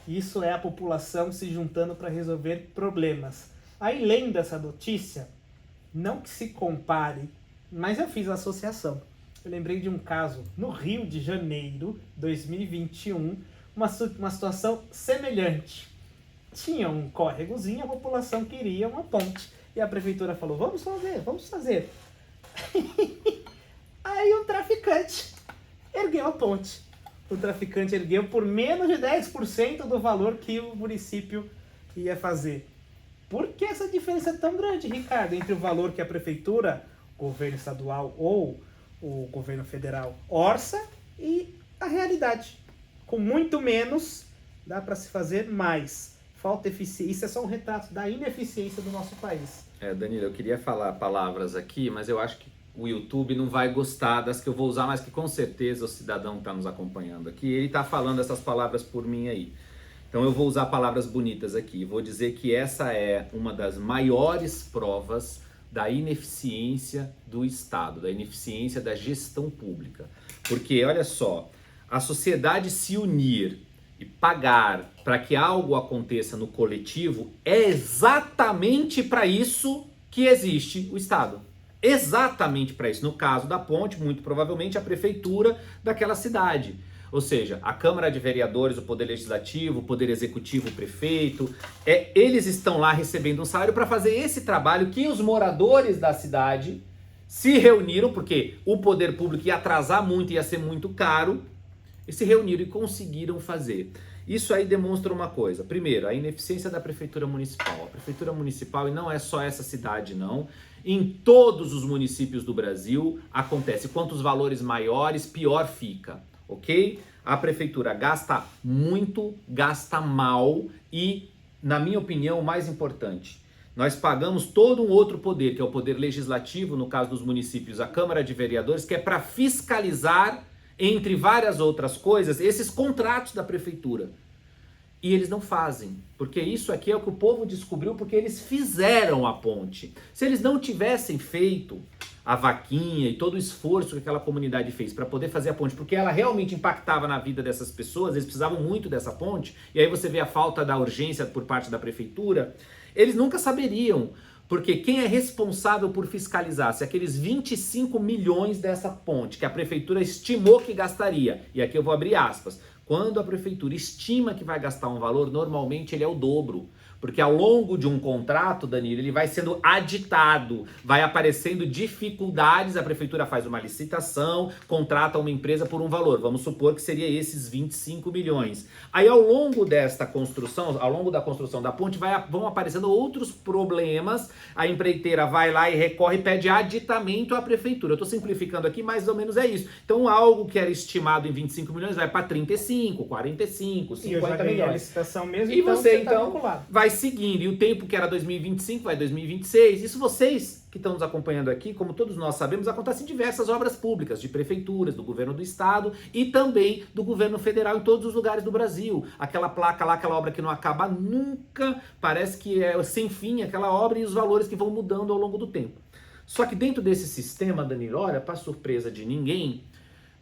Isso é a população se juntando para resolver problemas. Aí, lendo essa notícia, não que se compare, mas eu fiz a associação. eu lembrei de um caso no Rio de Janeiro, 2021, uma situação semelhante. Tinha um córregozinho, a população queria uma ponte. E a prefeitura falou, vamos fazer. Aí o traficante ergueu a ponte. O traficante ergueu por menos de 10% do valor que o município ia fazer. Por que essa diferença é tão grande, Ricardo, entre o valor que a prefeitura, o governo estadual ou o governo federal orça e a realidade? Com muito menos, dá para se fazer mais. Falta eficiência. Isso é só um retrato da ineficiência do nosso país. Danilo, eu queria falar palavras aqui, mas eu acho que o YouTube não vai gostar das que eu vou usar, mas que com certeza o cidadão que está nos acompanhando aqui, ele está falando essas palavras por mim aí. Então eu vou usar palavras bonitas aqui. Vou dizer que essa é uma das maiores provas da ineficiência do Estado, da ineficiência da gestão pública. Porque, olha só, a sociedade se unir e pagar para que algo aconteça no coletivo é exatamente para isso que existe o Estado. Exatamente para isso. No caso da ponte, muito provavelmente a prefeitura daquela cidade. Ou seja, a Câmara de Vereadores, o Poder Legislativo, o Poder Executivo, o prefeito, eles estão lá recebendo um salário para fazer esse trabalho que os moradores da cidade se reuniram, porque o poder público ia atrasar muito, ia ser muito caro, e se reuniram e conseguiram fazer. Isso aí demonstra uma coisa. Primeiro, a ineficiência da Prefeitura Municipal. A Prefeitura Municipal, e não é só essa cidade não, em todos os municípios do Brasil acontece. Quantos valores maiores, pior fica, ok? A Prefeitura gasta muito, gasta mal e, na minha opinião, o mais importante, nós pagamos todo um outro poder, que é o poder legislativo, no caso dos municípios, a Câmara de Vereadores, que é para fiscalizar, entre várias outras coisas, esses contratos da prefeitura. E eles não fazem, porque isso aqui é o que o povo descobriu, porque eles fizeram a ponte. Se eles não tivessem feito a vaquinha e todo o esforço que aquela comunidade fez para poder fazer a ponte, porque ela realmente impactava na vida dessas pessoas, eles precisavam muito dessa ponte, e aí você vê a falta da urgência por parte da prefeitura, eles nunca saberiam. Porque quem é responsável por fiscalizar se aqueles 25 milhões dessa ponte que a prefeitura estimou que gastaria, e aqui eu vou abrir aspas, quando a prefeitura estima que vai gastar um valor, normalmente ele é o dobro. Porque ao longo de um contrato, Danilo, ele vai sendo aditado, vai aparecendo dificuldades, a prefeitura faz uma licitação, contrata uma empresa por um valor, vamos supor que seria esses 25 milhões. Aí ao longo desta construção, ao longo da construção da ponte, vão aparecendo outros problemas, a empreiteira vai lá e recorre e pede aditamento à prefeitura. Eu estou simplificando aqui, mais ou menos é isso. Então algo que era estimado em 25 milhões vai para 35, 45, 50 milhões. A licitação mesmo, e então você tá então vai seguindo, e o tempo que era 2025 vai 2026, isso vocês que estão nos acompanhando aqui, como todos nós sabemos, acontece em diversas obras públicas, de prefeituras, do governo do estado e também do governo federal em todos os lugares do Brasil. Aquela placa lá, aquela obra que não acaba nunca, parece que é sem fim aquela obra e os valores que vão mudando ao longo do tempo. Só que dentro desse sistema, Danilo, olha, para surpresa de ninguém,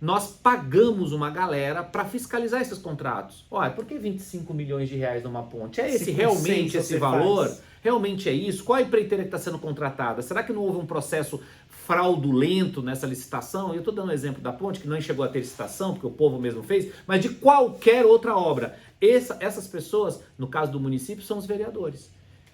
nós pagamos uma galera para fiscalizar esses contratos. Olha, por que 25 milhões de reais numa ponte? É esse realmente esse valor? Realmente é isso? Qual a empreiteira que está sendo contratada? Será que não houve um processo fraudulento nessa licitação? Eu estou dando um exemplo da ponte, que não chegou a ter licitação, porque o povo mesmo fez, mas de qualquer outra obra. Essas pessoas, no caso do município, são os vereadores.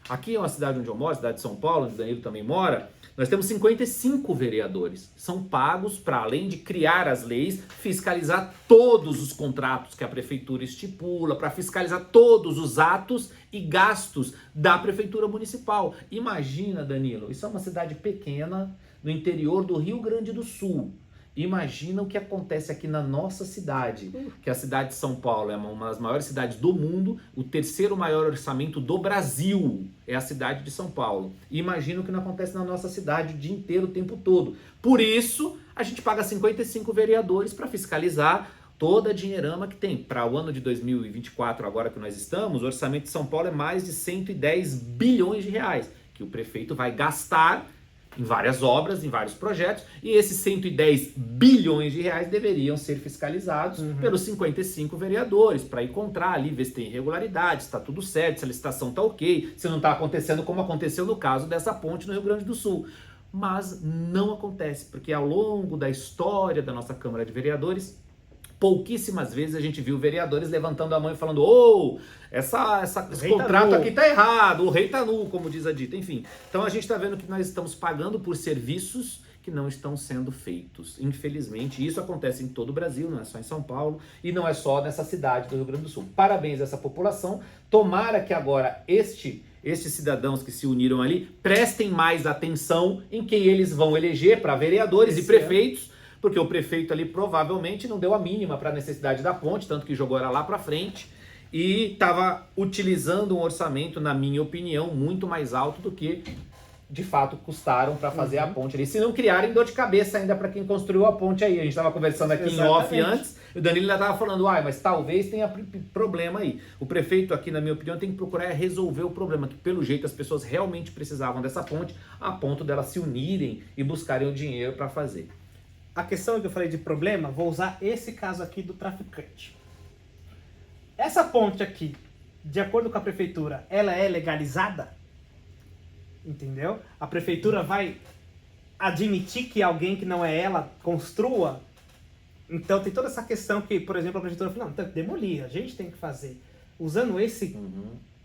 Aqui é uma cidade onde eu moro, cidade de São Paulo, onde o Danilo também mora, nós temos 55 vereadores. São pagos para, além de criar as leis, fiscalizar todos os contratos que a prefeitura estipula, para fiscalizar todos os atos e gastos da prefeitura municipal. Imagina, Danilo, isso é uma cidade pequena no interior do Rio Grande do Sul. Imagina o que acontece aqui na nossa cidade, que a cidade de São Paulo é uma das maiores cidades do mundo, o terceiro maior orçamento do Brasil é a cidade de São Paulo. Imagina o que não acontece na nossa cidade o dia inteiro, o tempo todo. Por isso, a gente paga 55 vereadores para fiscalizar toda a dinheirama que tem. Para o ano de 2024, agora que nós estamos, o orçamento de São Paulo é mais de 110 bilhões de reais, que o prefeito vai gastar em várias obras, em vários projetos, e esses 110 bilhões de reais deveriam ser fiscalizados pelos 55 vereadores, para encontrar ali, ver se tem irregularidade, se está tudo certo, se a licitação está ok, se não está acontecendo como aconteceu no caso dessa ponte no Rio Grande do Sul. mas não acontece, porque ao longo da história da nossa Câmara de Vereadores, pouquíssimas vezes a gente viu vereadores levantando a mão e falando: esse contrato aqui tá errado, o rei tá nu, como diz a dita, enfim. Então a gente está vendo que nós estamos pagando por serviços que não estão sendo feitos. Infelizmente, isso acontece em todo o Brasil, não é só em São Paulo e não é só nessa cidade do Rio Grande do Sul. Parabéns a essa população. Tomara que agora estes cidadãos que se uniram ali prestem mais atenção em quem eles vão eleger para vereadores e prefeitos, porque o prefeito ali provavelmente não deu a mínima para a necessidade da ponte, tanto que jogou ela lá para frente e estava utilizando um orçamento, na minha opinião, muito mais alto do que de fato custaram para fazer a ponte ali. Se não criarem dor de cabeça ainda para quem construiu a ponte aí. A gente estava conversando aqui em off antes, e o Danilo ainda estava falando: mas talvez tenha problema aí. O prefeito aqui, na minha opinião, tem que procurar resolver o problema, que pelo jeito as pessoas realmente precisavam dessa ponte, a ponto delas se unirem e buscarem o dinheiro para fazer. A questão que eu falei de problema, vou usar esse caso aqui do traficante. Essa ponte aqui, de acordo com a prefeitura, ela é legalizada? Entendeu? A prefeitura vai admitir que alguém que não é ela construa? Então tem toda essa questão que, por exemplo, a prefeitura falou: não, tem que demolir, a gente tem que fazer. Usando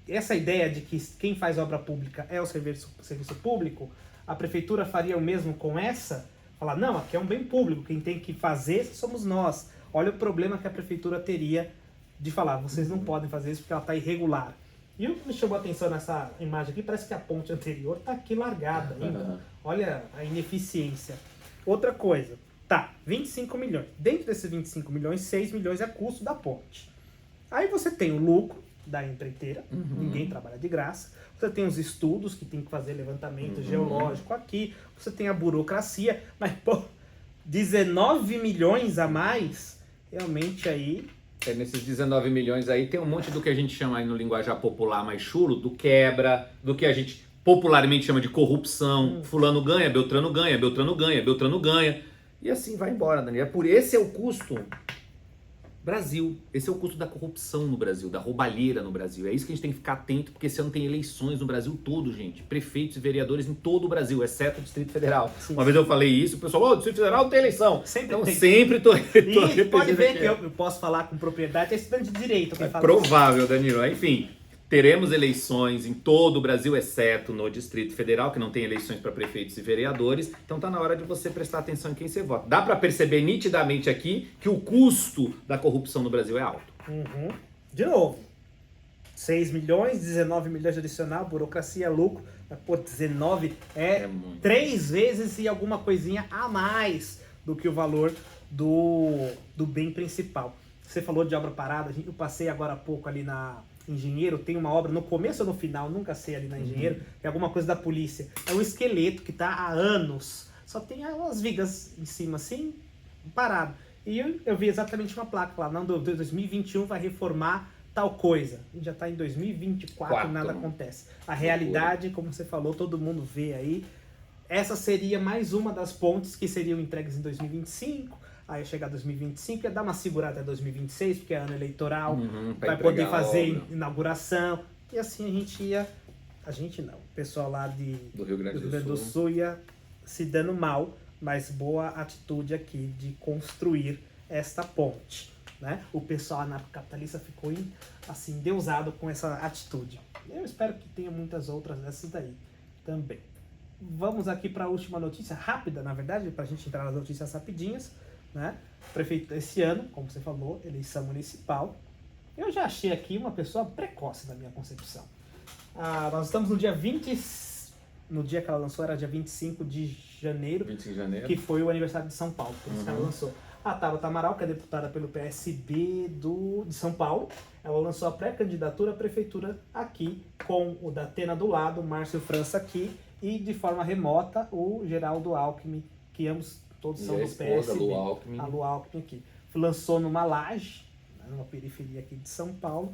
essa ideia de que quem faz obra pública é o serviço público, a prefeitura faria o mesmo com essa? Falar: não, aqui é um bem público, quem tem que fazer somos nós. Olha o problema que a prefeitura teria de falar: vocês não podem fazer isso porque ela está irregular. E o que me chamou a atenção nessa imagem aqui, parece que a ponte anterior está aqui largada ainda. Olha a ineficiência. Outra coisa, 25 milhões. Dentro desses 25 milhões, 6 milhões é custo da ponte. Aí você tem o lucro da empreiteira, ninguém trabalha de graça. Você tem os estudos que tem que fazer levantamento geológico aqui. Você tem a burocracia, mas 19 milhões a mais, realmente aí... Nesses 19 milhões aí tem um monte do que a gente chama aí no linguajar popular mais chulo, do quebra, do que a gente popularmente chama de corrupção. Fulano ganha, Beltrano ganha, Beltrano ganha, Beltrano ganha. E assim vai embora, Daniel. Esse é o custo Brasil. Esse é o custo da corrupção no Brasil, da roubalheira no Brasil. É isso que a gente tem que ficar atento, porque esse ano tem eleições no Brasil todo, gente. Prefeitos e vereadores em todo o Brasil, exceto o Distrito Federal. Sim. Uma vez eu falei isso, o pessoal: o Distrito Federal tem eleição. Sempre tô e pode ver que eu posso falar com propriedade, é estudante de direito. É provável, Danilo. Enfim, teremos eleições em todo o Brasil, exceto no Distrito Federal, que não tem eleições para prefeitos e vereadores. Então tá na hora de você prestar atenção em quem você vota. Dá para perceber nitidamente aqui que o custo da corrupção no Brasil é alto. De novo, 6 milhões, 19 milhões adicional, burocracia, lucro. Pô, 19 é 3 vezes e alguma coisinha a mais do que o valor do bem principal. Você falou de obra parada, eu passei agora há pouco ali na Engenheiro, tem uma obra no começo ou no final, nunca sei ali na Engenheiro, é alguma coisa da polícia. É um esqueleto que está há anos, só tem as vigas em cima assim, parado. E eu vi exatamente uma placa lá: não, 2021 vai reformar tal coisa. A gente já está em 2024, nada acontece. A realidade, como você falou, todo mundo vê aí. Essa seria mais uma das pontes que seriam entregues em 2025. Aí chegar 2025, ia dar uma segurada até 2026, porque é ano eleitoral, vai poder fazer inauguração. E assim a gente não, o pessoal lá do Rio Grande do Sul ia se dando mal, mas boa atitude aqui de construir esta ponte, né? O pessoal anarcocapitalista ficou assim, endeusado com essa atitude. Eu espero que tenha muitas outras dessas daí também. Vamos aqui para a última notícia, rápida na verdade, para a gente entrar nas notícias rapidinhas. Né? Prefeito, esse ano, como você falou, eleição municipal. Eu já achei aqui uma pessoa precoce na minha concepção. Nós estamos no dia 20, no dia que ela lançou era dia 25 de janeiro, que foi o aniversário de São Paulo, por isso que ela lançou. A Tabata Amaral, que é deputada pelo PSB de São Paulo, ela lançou a pré-candidatura à prefeitura aqui, com o Datena do lado, o Márcio França aqui, e de forma remota o Geraldo Alckmin, que ambos todos são do PSB. A Lu Alckmin aqui. Lançou numa laje, numa periferia aqui de São Paulo.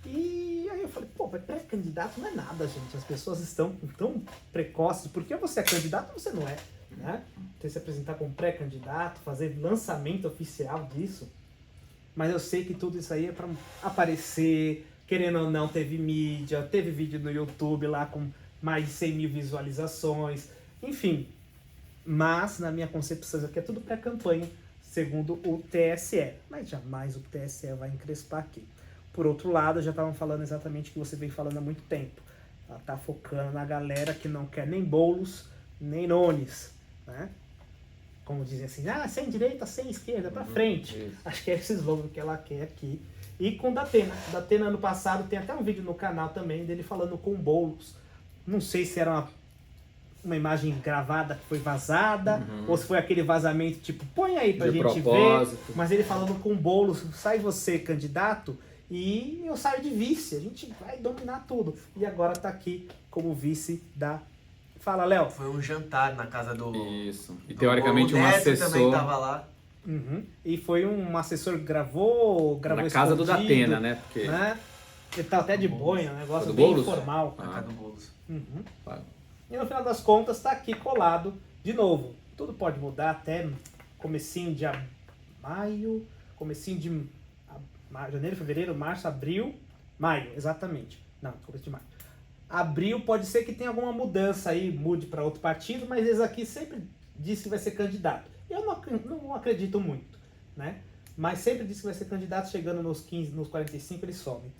E aí eu falei: pré-candidato não é nada, gente. As pessoas estão tão precoces. Porque você é candidato ou você não é, né? Você se apresentar como pré-candidato, fazer lançamento oficial disso. Mas eu sei que tudo isso aí é para aparecer, querendo ou não, teve mídia, teve vídeo no YouTube lá com mais de 100 mil visualizações. Enfim, Mas, na minha concepção, isso aqui é tudo pré-campanha, segundo o TSE. Mas jamais o TSE vai encrespar aqui. Por outro lado, já estavam falando exatamente o que você vem falando há muito tempo. Ela está focando na galera que não quer nem Boulos, nem Nunes, né? Como dizem assim, sem direita, sem esquerda, pra frente. Isso. Acho que é esse slogan que ela quer aqui. E com o Datena. O Datena, ano passado, tem até um vídeo no canal também dele falando com o Boulos. Não sei se era uma imagem gravada que foi vazada, ou se foi aquele vazamento tipo, põe aí pra gente ver. Mas ele falando com o Boulos, sai você, candidato, e eu saio de vice. A gente vai dominar tudo. E agora tá aqui como vice da... Fala, Léo. Foi um jantar na casa do... Isso. E teoricamente um assessor... também tava lá. E foi um assessor que gravou na casa do Datena, né? Porque... né? Ele tá até de boina, um negócio do bem Boulos? informal. Na casa do Boulos. E no final das contas tá aqui colado de novo. Tudo pode mudar até comecinho de maio, comecinho de janeiro, fevereiro, março, abril, maio, exatamente. Não, começo de maio. Abril pode ser que tenha alguma mudança aí, mude para outro partido, mas eles aqui sempre disse que vai ser candidato. Eu não acredito muito, né? Mas sempre disse que vai ser candidato, chegando nos 15, nos 45 ele some.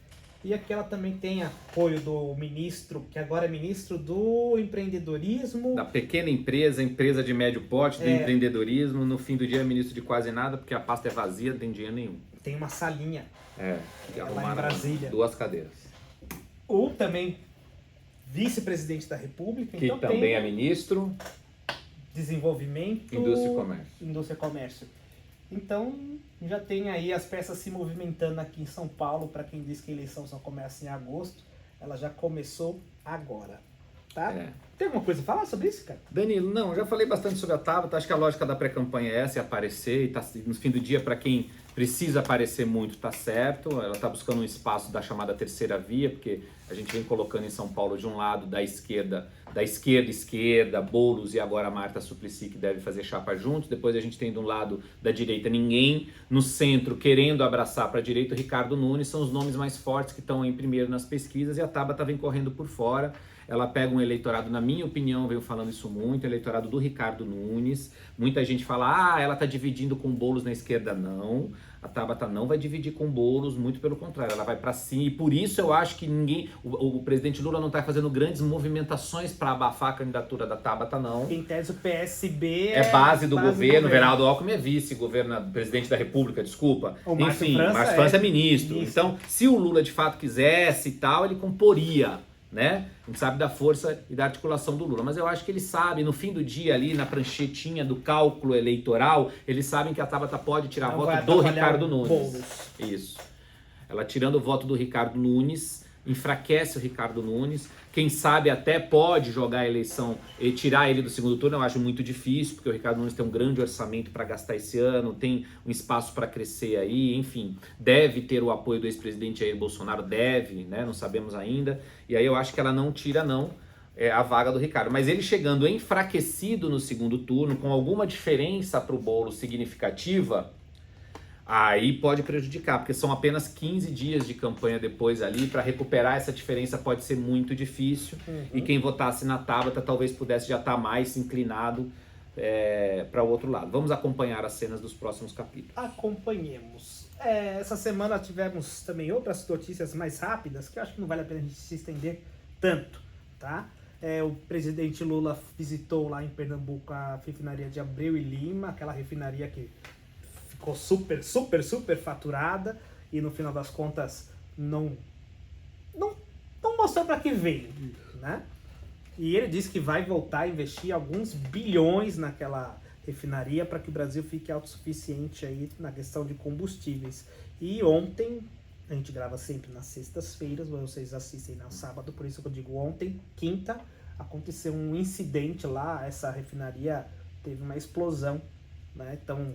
E aqui ela também tem apoio do ministro, que agora é ministro do empreendedorismo. Da pequena empresa, empresa de médio porte, do empreendedorismo. No fim do dia é ministro de quase nada, porque a pasta é vazia, não tem dinheiro nenhum. Tem uma salinha Lá em Brasília. 2 cadeiras. Ou também vice-presidente da República. Que então também tem é ministro. Desenvolvimento. Indústria e Comércio. Então, já tem aí as peças se movimentando aqui em São Paulo. Para quem diz que a eleição só começa em agosto, ela já começou agora, tá? Tem alguma coisa a falar sobre isso, cara? Danilo, não, já falei bastante sobre a Tabata. Acho que a lógica da pré-campanha é essa, é aparecer. E tá, no fim do dia, para quem precisa aparecer muito, tá certo. Ela tá buscando um espaço da chamada terceira via, porque a gente vem colocando em São Paulo, de um lado, da esquerda, Boulos e agora a Marta Suplicy, que deve fazer chapa juntos. Depois a gente tem do lado da direita ninguém. No centro, querendo abraçar para a direita, o Ricardo Nunes. São os nomes mais fortes que estão em primeiro nas pesquisas, e a Tabata vem correndo por fora. Ela pega um eleitorado, na minha opinião, venho falando isso muito, eleitorado do Ricardo Nunes. Muita gente fala, ela tá dividindo com Boulos na esquerda. Não, a Tabata não vai dividir com Boulos, muito pelo contrário, ela vai para cima. E por isso eu acho que o presidente Lula não tá fazendo grandes movimentações para abafar a candidatura da Tabata, não. Em tese, o PSB é base do governo. Veraldo Alckmin é presidente da República, desculpa. Enfim, Márcio França é ministro. Então, se o Lula de fato quisesse e tal, ele comporia, né? A gente sabe da força e da articulação do Lula, mas eu acho que eles sabem, no fim do dia ali, na pranchetinha do cálculo eleitoral, eles sabem que a Tabata pode tirar voto do Ricardo Nunes. Isso. Ela tirando o voto do Ricardo Nunes, enfraquece o Ricardo Nunes. Quem sabe até pode jogar a eleição e tirar ele do segundo turno. Eu acho muito difícil, porque o Ricardo Nunes tem um grande orçamento para gastar esse ano, tem um espaço para crescer aí, enfim, deve ter o apoio do ex-presidente Jair Bolsonaro, deve, né? Não sabemos ainda. E aí eu acho que ela não tira, a vaga do Ricardo. Mas ele chegando enfraquecido no segundo turno, com alguma diferença para o Boulos significativa, aí pode prejudicar, porque são apenas 15 dias de campanha depois ali, para recuperar essa diferença pode ser muito difícil, e quem votasse na Tabata talvez pudesse já estar mais inclinado para o outro lado. Vamos acompanhar as cenas dos próximos capítulos. Acompanhemos. Essa semana tivemos também outras notícias mais rápidas, que eu acho que não vale a pena a gente se estender tanto, tá? O presidente Lula visitou lá em Pernambuco a refinaria de Abreu e Lima, aquela refinaria que ficou super faturada, e no final das contas não mostrou para que veio, né? E ele disse que vai voltar a investir alguns bilhões naquela refinaria para que o Brasil fique autossuficiente aí na questão de combustíveis. E ontem, a gente grava sempre nas sextas-feiras, vocês assistem no sábado, por isso que eu digo ontem, quinta, aconteceu um incidente lá, essa refinaria teve uma explosão, né? Então,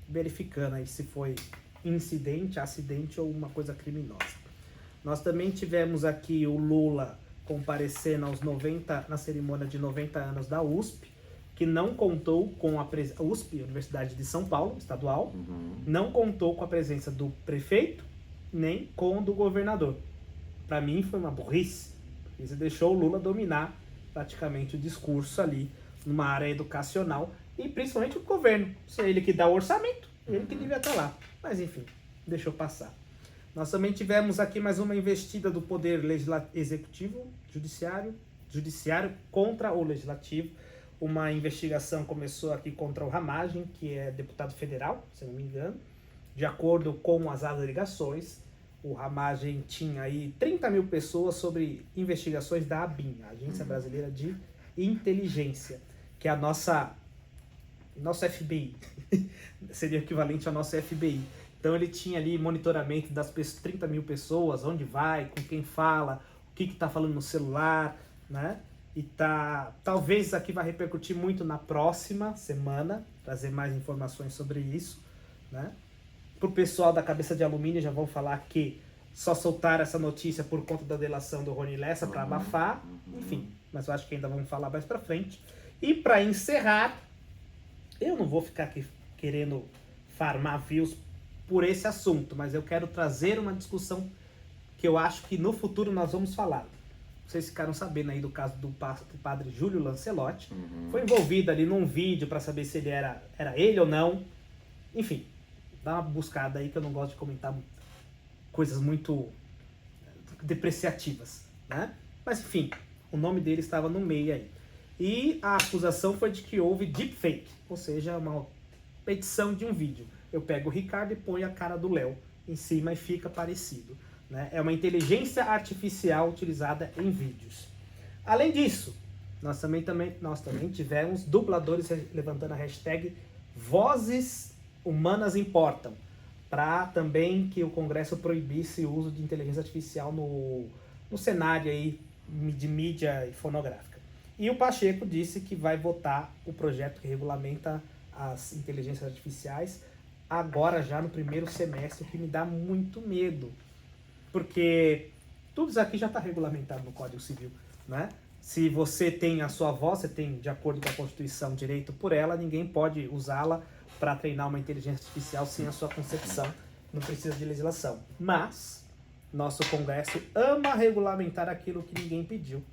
verificando aí se foi incidente, acidente ou uma coisa criminosa. Nós também tivemos aqui o Lula comparecendo na cerimônia de 90 anos da USP, que não contou com a USP, Universidade de São Paulo, estadual, não contou com a presença do prefeito, nem com do governador. Para mim foi uma burrice, porque você deixou o Lula dominar praticamente o discurso ali, numa área educacional e principalmente o governo. Se é ele que dá o orçamento, ele que devia estar lá. Mas enfim, deixou passar. Nós também tivemos aqui mais uma investida do Poder Executivo, Judiciário contra o Legislativo. Uma investigação começou aqui contra o Ramagem, que é deputado federal, se não me engano. De acordo com as alegações, o Ramagem tinha aí 30 mil pessoas sobre investigações da ABIN, a Agência Brasileira de Inteligência, que é a nosso FBI, seria equivalente ao nosso FBI. Então ele tinha ali monitoramento das 30 mil pessoas, onde vai, com quem fala, o que está falando no celular, né? E talvez isso aqui vai repercutir muito na próxima semana, trazer mais informações sobre isso, né? Para o pessoal da Cabeça de Alumínio já vão falar que só soltaram essa notícia por conta da delação do Rony Lessa para abafar, enfim, mas eu acho que ainda vamos falar mais para frente. E para encerrar, eu não vou ficar aqui querendo farmar views por esse assunto, mas eu quero trazer uma discussão que eu acho que no futuro nós vamos falar. Vocês ficaram sabendo aí do caso do padre Júlio Lancelotti. Foi envolvido ali num vídeo para saber se ele era ele ou não. Enfim, dá uma buscada aí que eu não gosto de comentar coisas muito depreciativas, né? Mas enfim, o nome dele estava no meio aí. E a acusação foi de que houve deepfake, ou seja, uma edição de um vídeo. Eu pego o Ricardo e ponho a cara do Léo em cima e fica parecido, né? É uma inteligência artificial utilizada em vídeos. Além disso, nós também tivemos dubladores levantando a hashtag Vozes Humanas Importam, para também que o Congresso proibisse o uso de inteligência artificial no cenário aí de mídia e fonográfica. E o Pacheco disse que vai votar o projeto que regulamenta as inteligências artificiais agora já no primeiro semestre, o que me dá muito medo, porque tudo isso aqui já está regulamentado no Código Civil, né? Se você tem a sua voz, você tem, de acordo com a Constituição, direito por ela, ninguém pode usá-la para treinar uma inteligência artificial sem a sua concepção, não precisa de legislação. Mas nosso Congresso ama regulamentar aquilo que ninguém pediu.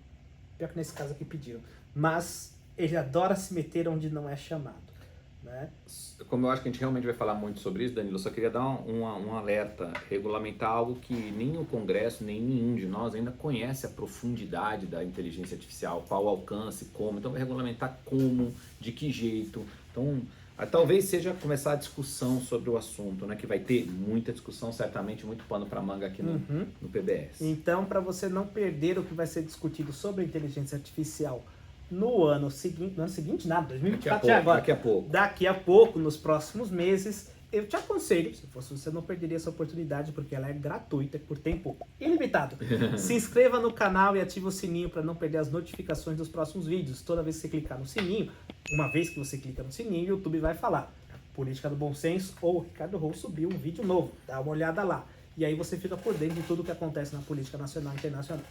Pior que nesse caso aqui pediram. Mas ele adora se meter onde não é chamado, né? Como eu acho que a gente realmente vai falar muito sobre isso, Danilo, eu só queria dar um alerta, regulamentar algo que nem o Congresso, nem nenhum de nós ainda conhece a profundidade da inteligência artificial, qual o alcance, como. Então vai regulamentar como, de que jeito. Então talvez seja começar a discussão sobre o assunto, né? Que vai ter muita discussão, certamente, muito pano para manga aqui no PBS. Então, para você não perder o que vai ser discutido sobre a inteligência artificial no ano seguinte, 2024 já agora. Daqui a pouco, nos próximos meses, eu te aconselho, se fosse você não perderia essa oportunidade, porque ela é gratuita por tempo ilimitado. Se inscreva no canal e ative o sininho para não perder as notificações dos próximos vídeos. Toda vez que você clicar no sininho, uma vez que você clica no sininho, o YouTube vai falar Política do Bom Senso ou Ricardo Rose subiu um vídeo novo. Dá uma olhada lá. E aí você fica por dentro de tudo que acontece na política nacional e internacional.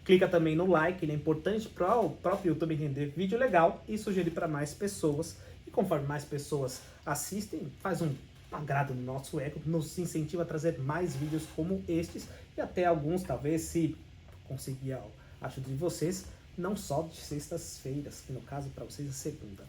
Clica também no like, ele é importante para o próprio YouTube entender vídeo legal e sugerir para mais pessoas. E conforme mais pessoas assistem, faz um agrado no nosso ego, nos incentiva a trazer mais vídeos como estes e até alguns, talvez, se conseguir a ajuda de vocês, não só de sextas-feiras, que no caso para vocês é segunda.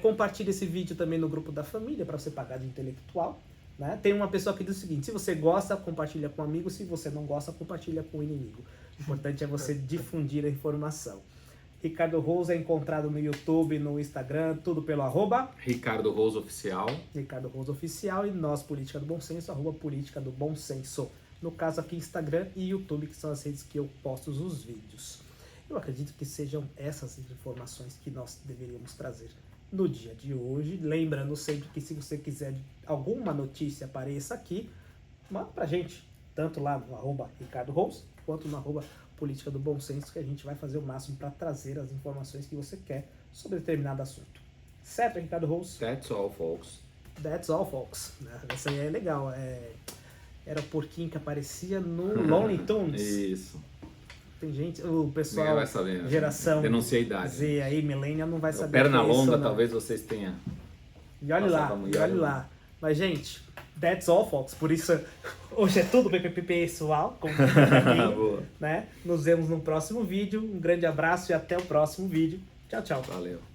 Compartilhe esse vídeo também no grupo da família para você pagar de intelectual, né? Tem uma pessoa que diz o seguinte: se você gosta, compartilha com um amigo, se você não gosta, compartilha com o inimigo. O importante é você difundir a informação. Ricardo Rose é encontrado no YouTube, no Instagram, tudo pelo Ricardo Rose Oficial. Ricardo Rose Oficial, e nós, Política do Bom Senso, @Política do Bom Senso. No caso aqui, Instagram e YouTube, que são as redes que eu posto os vídeos. Eu acredito que sejam essas informações que nós deveríamos trazer no dia de hoje. Lembrando sempre que se você quiser alguma notícia apareça aqui, manda pra gente, tanto lá no @Ricardo Rose, quanto no @Política do Bom Senso, que a gente vai fazer o máximo para trazer as informações que você quer sobre determinado assunto. Certo, Ricardo Rose? That's all, folks. That's all, folks. Essa aí é legal. Era o porquinho que aparecia no Lonely Tunes. Isso. Tem gente, o pessoal, vai saber, geração denuncia a idade. Z aí, millennial, não vai saber. Perna longa, isso, talvez vocês tenham. E olha lá. Mas, gente, that's all, folks. Por isso, hoje é tudo pessoal, como aqui, né? Nos vemos no próximo vídeo. Um grande abraço e até o próximo vídeo. Tchau, tchau. Valeu.